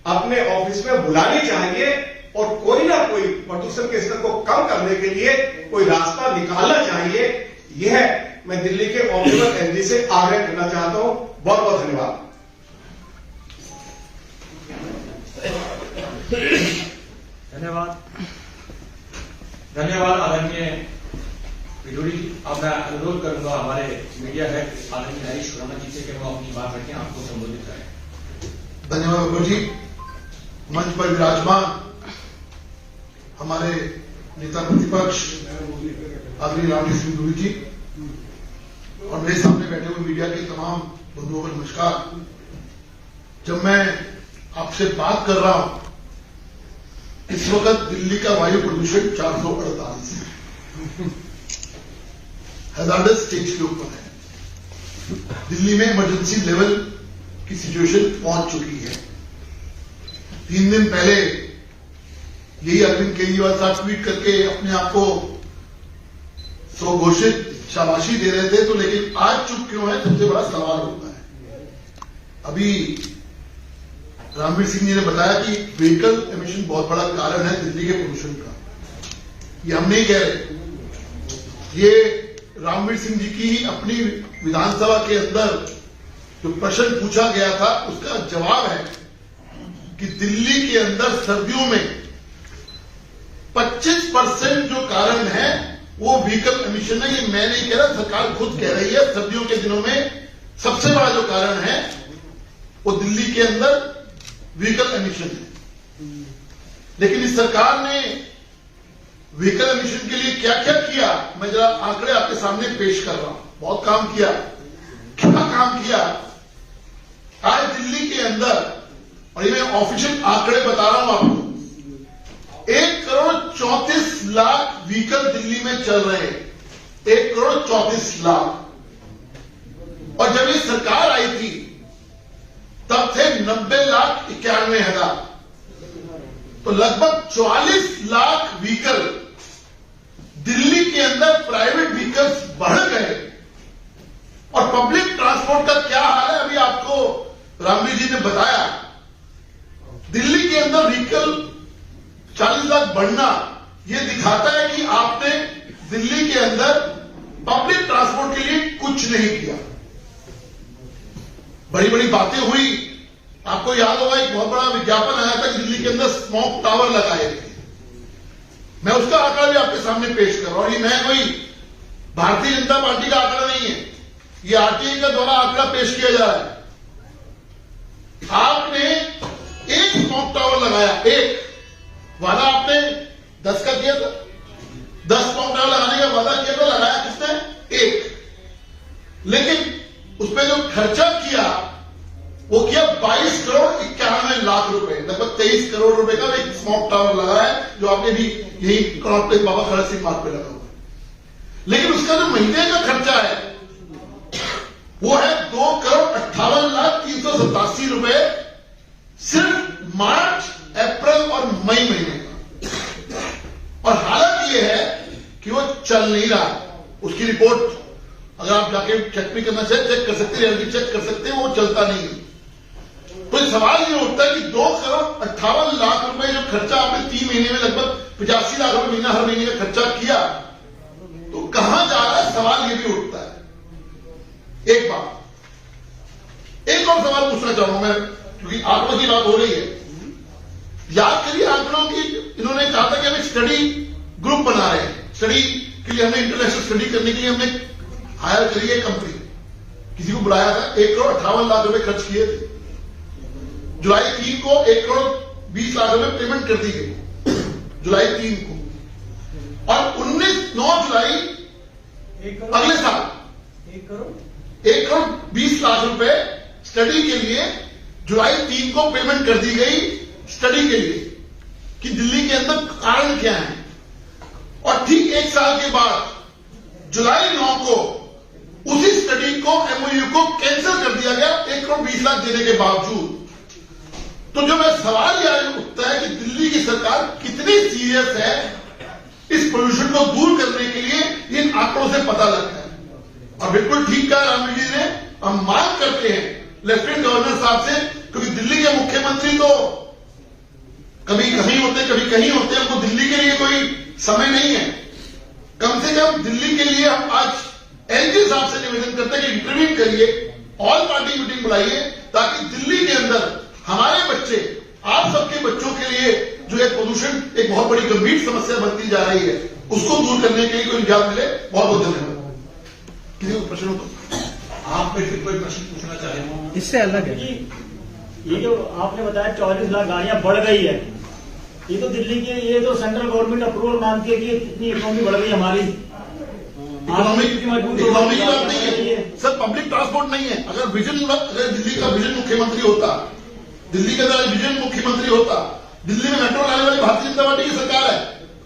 अपने ऑफिस में बुलानी चाहिए और कोई ना कोई प्रदूषण के स्तर को कम करने के लिए कोई रास्ता निकालना चाहिए। यह मैं दिल्ली के ऑनरेबल एलजी से आग्रह करना चाहता हूं। बहुत बहुत धन्यवाद। धन्यवाद आदरणीय पिडूरी जी। अब मैं अनुरोध करूंगा हमारे मीडिया हेड आदरणीय हरीश खुराना जी से कि वो अपनी बात रखें, आपको संबोधित करें। धन्यवाद गुरु जी। मंच पर विराजमान हमारे नेता प्रतिपक्ष आदरणीय रामकृष्ण पिडूरी जी, और मेरे सामने बैठे हुए मीडिया के तमाम बंधुओं को नमस्कार। जब मैं आपसे बात कर रहा हूं, इस वक्त दिल्ली का वायु प्रदूषण 448 है, हैजार्डस स्टेज के ऊपर है। दिल्ली में इमरजेंसी लेवल की सिचुएशन पहुंच चुकी है। 3 दिन पहले यही अरविंद केजरीवाल साहब ट्वीट करके अपने आप को स्वघोषित शाबाशी दे रहे थे, तो लेकिन आज चुप क्यों है, सबसे बड़ा सवाल होता है। अभी रामवीर सिंह जी ने बताया कि व्हीकल एमिशन बहुत बड़ा कारण है दिल्ली के प्रदूषण का। ये हम नहीं कह रहे, ये रामवीर सिंह जी की अपनी विधानसभा के अंदर जो प्रश्न पूछा गया था उसका जवाब है कि दिल्ली के अंदर सर्दियों में 25% जो कारण है वो व्हीकल एमिशन है। ये मैं नहीं कह रहा, सरकार खुद कह रही है। सर्दियों के दिनों में सबसे बड़ा जो कारण है वो दिल्ली के अंदर व्हीकल एमिशन है। लेकिन इस सरकार ने व्हीकल एमिशन के लिए क्या क्या किया, मैं जरा आंकड़े आपके सामने पेश कर रहा हूं। बहुत काम किया। क्या काम किया? आज दिल्ली के अंदर, और ये मैं ऑफिशियल आंकड़े बता रहा हूं आपको, 1,34,00,000 व्हीकल दिल्ली में चल रहे हैं। 1,34,00,000। और जब ये सरकार आई थी तब थे 90,91,000। तो लगभग 44 लाख व्हीकल दिल्ली के अंदर प्राइवेट व्हीकल्स बढ़ गए। और पब्लिक ट्रांसपोर्ट का क्या हाल है, अभी आपको रामवीर जी ने बताया। दिल्ली के अंदर व्हीकल 40 लाख बढ़ना यह दिखाता है कि आपने दिल्ली के अंदर पब्लिक ट्रांसपोर्ट के लिए कुछ नहीं किया। बड़ी बड़ी बातें हुई। आपको याद होगा एक बहुत बड़ा विज्ञापन आया था कि दिल्ली के अंदर स्मोक टावर लगाए थे। मैं उसका आंकड़ा भी आपके सामने पेश कर रहा हूं। ये मैं कोई भारतीय जनता पार्टी का आंकड़ा नहीं है, ये आरटीआई का द्वारा आंकड़ा पेश किया जा रहा है। आपने एक स्मोक टावर लगाया, एक वादा आपने 10 का किया था। 10 स्मोक टावर लगाने का वादा किया था, लगाया किसने? एक। लेकिन उस पर जो खर्चा किया वो किया 22,91,00,000 रुपए, लगभग 23 करोड़ रुपए का एक स्मोक टावर लगा है, जो आपने भी यही कनॉट प्लेस बाबा खड़क सिंह मार्ग पे लगा हुआ है। लेकिन उसका जो महीने का खर्चा है वो है 2,58,387 रुपए, सिर्फ मार्च, अप्रैल और मई महीने का। और हालत ये है कि वो चल नहीं रहा। उसकी रिपोर्ट अगर आप जाके चेक भी करना चाहे चेक कर सकते हैं, रियलिटी चेक कर सकते हैं, वो चलता नहीं है। तो सवाल ये उठता है कि 2,58,00,000 रुपए जो खर्चा आपने 3 महीने में लगभग 85 लाख रुपए महीना हर महीने का खर्चा किया, तो कहां जा रहा है, सवाल ये भी उठता है। एक बात, एक और सवाल पूछना चाहूंगा मैं, क्योंकि आंकड़ों की बात हो रही है। याद करिए आंकड़ों की, इन्होंने कहा था कि हम एक स्टडी ग्रुप बना रहे हैं। स्टडी के लिए हमने इंटरनेशनल स्टडी करने के लिए हमने हायर करी है कंपनी, किसी को बुलाया था। 1,58,00,000 रुपए खर्च किए थे। जुलाई 3 को 1,20,00,000 रुपए पेमेंट कर दी गई, जुलाई 3 को। और 9 जुलाई अगले साल 1,20,00,000 रुपए स्टडी के लिए जुलाई 3 को पेमेंट कर दी गई, स्टडी के लिए कि दिल्ली के अंदर कारण क्या है। और ठीक 1 साल के बाद जुलाई 9 को उसी स्टडी को, एमओयू को कैंसिल कर दिया गया 1,20,00,000 देने के बावजूद। तो जो मैं सवाल यह उठता है कि दिल्ली की सरकार कितनी सीरियस है इस पोल्यूशन को दूर करने के लिए, इन आंकड़ों से पता लगता है। और बिल्कुल ठीक कहा रामवीर जी ने, हम मांग करते हैं लेफ्टिनेंट गवर्नर साहब से, क्योंकि दिल्ली के मुख्यमंत्री तो कभी कहीं होते कभी कहीं होते, हमको दिल्ली के लिए कोई समय नहीं है। कम से कम दिल्ली के लिए हम आज एलजी साहब से निवेदन करते हैं कि इंटरव्यू करिए, ऑल पार्टी मीटिंग बुलाइए, ताकि दिल्ली के अंदर हमारे बच्चे, आप सबके बच्चों के लिए जो एक प्रदूषण एक बहुत बड़ी गंभीर समस्या बनती जा रही है, उसको दूर करने के लिए कोई निजात मिले। बहुत बहुत धन्यवाद। किसी को प्रश्न हो तो आप में से कोई प्रश्न पूछना चाहेंगे? इससे अलग है, ये जो आपने बताया 44 लाख गाड़ियां बढ़ गई है, ये तो दिल्ली की, ये तो सेंट्रल गवर्नमेंट अप्रूवल मांगती है कि इतनी इकोनॉमी बढ़ गई हमारी। इकोनॉमी की बात नहीं है। सर पब्लिक ट्रांसपोर्ट नहीं है। अगर दिल्ली का विजन मुख्यमंत्री होता, दिल्ली के अंदर विजन मुख्यमंत्री होता, दिल्ली में मेट्रो लाने वाली भारतीय जनता पार्टी की सरकार है।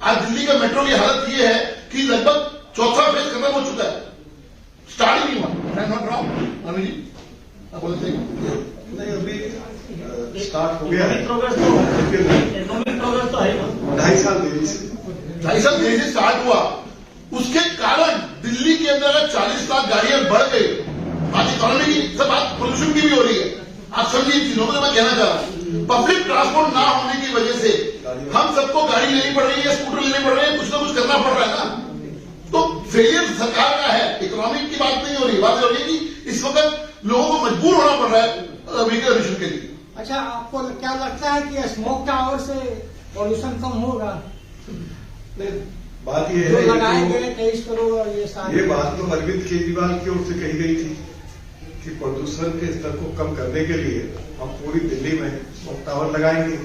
आज दिल्ली का मेट्रो की हालत ये है कि लगभग चौथा फेज खत्म हो चुका है, स्टार्ट ही नहीं हुआ। नॉट रॉन्ग अमित जी, आप बोलते नहीं, अभी स्टार्ट हो गया है, प्रोग्रेस तो है 2.5 साल देरी से 2.5 साल देरी से स्टार्ट हुआ। उसके कारण दिल्ली के अंदर अगर 40 लाख गाड़ियां बढ़ गई, बात इकोनॉमी की, सब बात प्रदूषण की भी हो रही है। आप समझिए चीजों को मैं कहना चाह रहा हूं, पब्लिक ट्रांसपोर्ट ना होने की वजह से हम सबको गाड़ी लेनी पड़ रही है, स्कूटर लेने पड़ रहे हैं, कुछ ना कुछ करना पड़ रहा है ना। तो फेलियर सरकार का है, इकोनॉमिक की बात नहीं हो रही। बात हो रही है कि इस वक्त लोगों को मजबूर होना पड़ रहा है व्हीकल एमिशन के लिए। अच्छा, आपको क्या लगता है कि स्मोक टावर से पॉल्यूशन कम होगा? नहीं, बात ये जो है लगाए गए 23 करोड़ ये बात तो अरविंद केजरीवाल की ओर से कही गई थी कि प्रदूषण के स्तर को कम करने के लिए हम पूरी दिल्ली में स्मोक टावर लगाएंगे,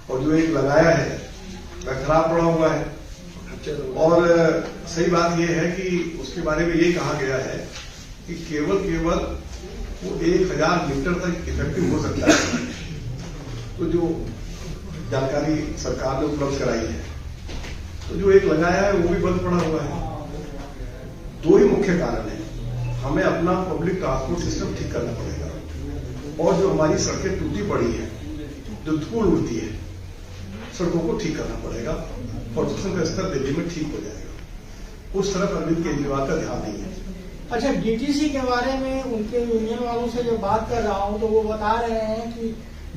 और जो एक लगाया है वह खराब पड़ा हुआ है। और सही बात यह है कि उसके बारे में ये कहा गया है कि केवल वो 1000 लीटर तक इफेक्टिव हो सकता है। तो जो जानकारी सरकार ने उपलब्ध कराई है, तो जो एक लगाया है वो भी बंद पड़ा हुआ है। 2 ही मुख्य कारण है, हमें अपना पब्लिक ट्रांसपोर्ट सिस्टम ठीक करना पड़ेगा, और जो हमारी सड़कें टूटी पड़ी हैं, जो धूल उड़ती है, सड़कों को ठीक करना पड़ेगा, प्रदूषण का स्तर दिल्ली में ठीक हो जाएगा। उस तरफ अरविंद केजरीवाल का ध्यान नहीं है। अच्छा, डीटीसी के बारे में उनके यूनियन वालों से जब बात कर रहा हूं तो वो बता रहे हैं कि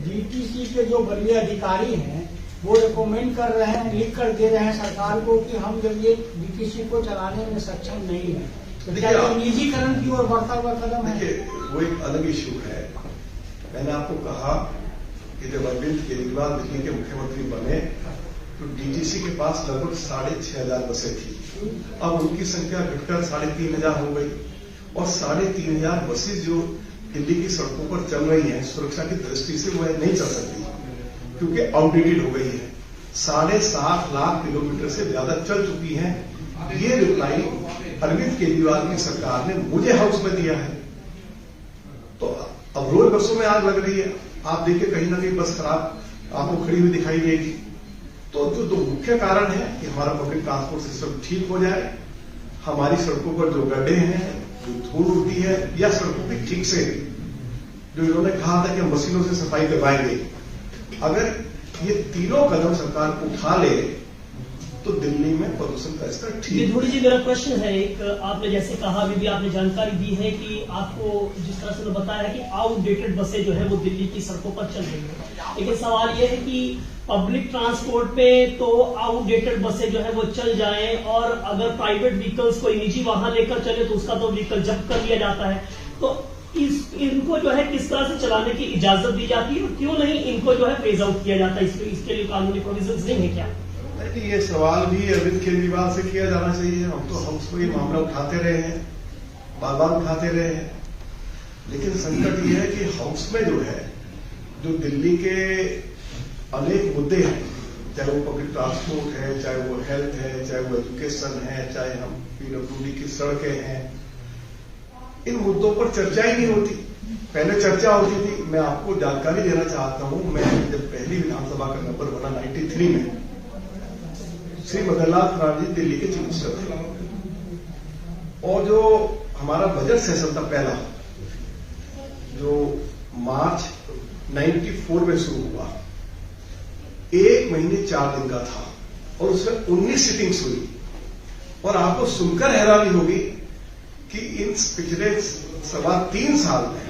डीटीसी के जो वरीय अधिकारी हैं वो रिकमेंड कर रहे हैं, लिख कर दे रहे हैं सरकार को कि हम जब ये डीटीसी को चलाने में सक्षम नहीं है। तो क्या ये निजीकरण की ओर बढ़ता हुआ कदम है? देखिए, वो एक अलग इश्यू है। मैंने आपको कहा कि जब अरविंद केजरीवाल दिल्ली के मुख्यमंत्री बने तो डीटीसी के पास लगभग 6500 बसें थी। अब उनकी संख्या घटकर 3500 हो गई, और 3500 बसें जो दिल्ली की सड़कों पर चल रही हैं, सुरक्षा की दृष्टि से वह नहीं चल सकती क्योंकि आउटडेटेड हो गई है। 7.5 लाख किलोमीटर से ज्यादा चल चुकी हैं। ये रिप्लाई अरविंद केजरीवाल की सरकार ने मुझे हाउस में दिया है। तो अब रोज बसों में आग लग रही है, आप देखिए कहीं ना कहीं बस खराब आपको खड़ी हुई दिखाई देगी। तो जो 2 मुख्य कारण है कि हमारा पब्लिक ट्रांसपोर्ट सिस्टम ठीक हो जाए, हमारी सड़कों पर जो गड्ढे हैं, जो धूल उड़ती है, या सड़कों की ठीक से जो इन्होंने कहा था कि हम मशीनों से सफाई करवाएंगे, अगर ये तीनों कदम सरकार उठा ले तो दिल्ली में प्रदूषण का स्तर ठीक। धूड़ी जी, मेरा प्रश्न है एक, आपने जैसे कहा, अभी भी आपने जानकारी दी है कि आपको जिस तरह से बताया कि आउटडेटेड बसें जो है वो दिल्ली की सड़कों पर चल रही है, लेकिन सवाल ये है कि पब्लिक ट्रांसपोर्ट पे तो आउटडेटेड बसें जो है वो चल जाएं, और अगर प्राइवेट व्हीकल्स कोई निजी वाहन लेकर चले तो उसका तो व्हीकल जब्त कर लिया जाता है। तो इनको जो है किस तरह से चलाने की इजाजत दी जाती है, और क्यों नहीं इनको जो है फेज आउट किया जाता है? इसके लिए कानूनी प्रोविजन नहीं है क्या? ये सवाल भी अरविंद केजरीवाल से किया जाना चाहिए। हम तो उसको ये मामला उठाते रहे हैं, बार बार उठाते रहे हैं, लेकिन संकट ये है कि हाउस में जो है, जो दिल्ली के अनेक मुद्दे हैं, चाहे वो पब्लिक ट्रांसपोर्ट है, चाहे वो हेल्थ है, चाहे वो एजुकेशन है, चाहे हम पीडब्ल्यूडी की सड़कें हैं, इन मुद्दों पर चर्चा ही नहीं होती। पहले चर्चा होती थी। मैं आपको जानकारी देना चाहता हूं, मैं जब पहली विधानसभा का नंबर बना 93 में, श्री मदन लाल खराड़ी दिल्ली के चीफ मिनिस्टर थे, और जो हमारा बजट सेशन था पहला, जो मार्च 94 में शुरू हुआ, 1 महीने 4 दिन का था, और उसमें 19 सिटिंग्स हुई। और आपको सुनकर हैरानी होगी कि इन पिछले 3.25 साल में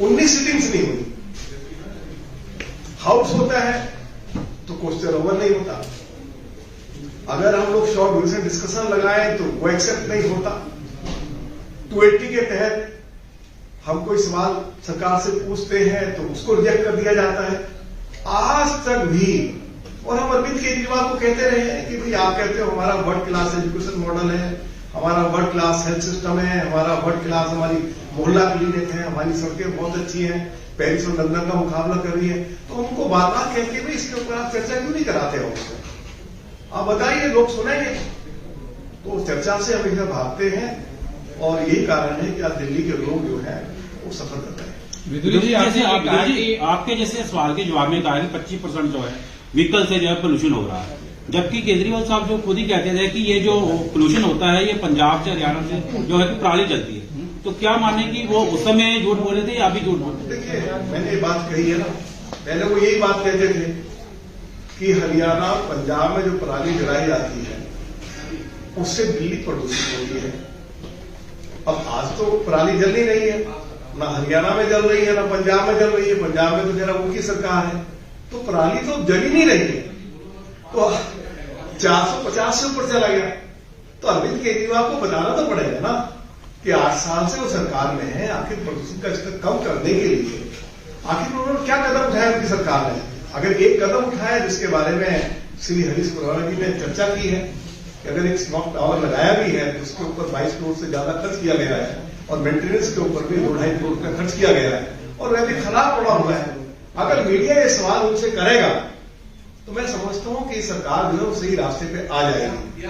19 सिटिंग्स नहीं हुई। हाउस होता है तो क्वेश्चन ओवर नहीं होता, अगर हम लोग शॉर्ट ड्यूरेशन डिस्कशन लगाएं तो वो एक्सेप्ट नहीं होता, 280 के तहत हम कोई सवाल सरकार से पूछते हैं तो उसको रिजेक्ट कर दिया जाता है। आज तक भी, और हम अरविंद केजरीवाल को कहते रहे हैं कि भाई आप कहते हो हमारा वर्ल्ड क्लास एजुकेशन मॉडल है, हमारा वर्ल्ड क्लास हेल्थ सिस्टम है, हमारा वर्ल्ड क्लास हमारी मोहल्ला क्लिनिक है, हमारी सड़कें बहुत अच्छी हैं, पेरिस और लंदन का मुकाबला कर रही है, तो उनको बार बार कहते भाई इसके ऊपर आप चर्चा क्यों नहीं कराते हो? आप बताइए, लोग सुनेंगे। तो चर्चा से हमेशा भागते हैं, और यही कारण है कि आज दिल्ली के लोग जो है वो सफर कर रहे हैं। विदुरी जी, जैसे आप कहा कि आपके जैसे सवाल के जवाब में कहा कि 25% जो है व्हीकल से जो है पोल्यूशन हो रहा है, जबकि केजरीवाल साहब जो खुद ही कहते थे कि ये जो पोल्यूशन होता है ये पंजाब से हरियाणा से जो है कि पराली चलती है, तो क्या माने कि वो उस समय झूठ बोले थे या अभी झूठ बोले? देखिए, मैंने ये बात कही है ना, पहले वो यही बात कहते थे कि हरियाणा पंजाब में जो पराली जलाई जाती है उससे दिल्ली प्रदूषित होती है। अब आज तो पराली जल ही नहीं है, ना हरियाणा में जल रही है ना पंजाब में जल रही है। पंजाब में तो जरा उनकी सरकार है, तो पराली तो जल ही नहीं रही है, तो 450 से ऊपर चला गया। तो अरविंद केजरीवाल को बताना तो पड़ेगा ना कि 8 साल से वो सरकार में है, आखिर प्रदूषण का स्तर कम करने के लिए आखिर उन्होंने क्या कदम उठाया उनकी सरकार ने। अगर एक कदम उठाया जिसके बारे में श्री हरीश पुराना जी ने चर्चा की है कि अगर एक स्मॉक टावर लगाया भी है तो उसके ऊपर 22 करोड़ से ज्यादा खर्च किया गया है और मेंटेनेंस के ऊपर भी 2-2.5 करोड़ का खर्च किया गया है और वह भी खराब पड़ा हुआ है। अगर मीडिया ये सवाल उनसे करेगा तो मैं समझता हूं कि सरकार जो है सही रास्ते पे आ जाएगी।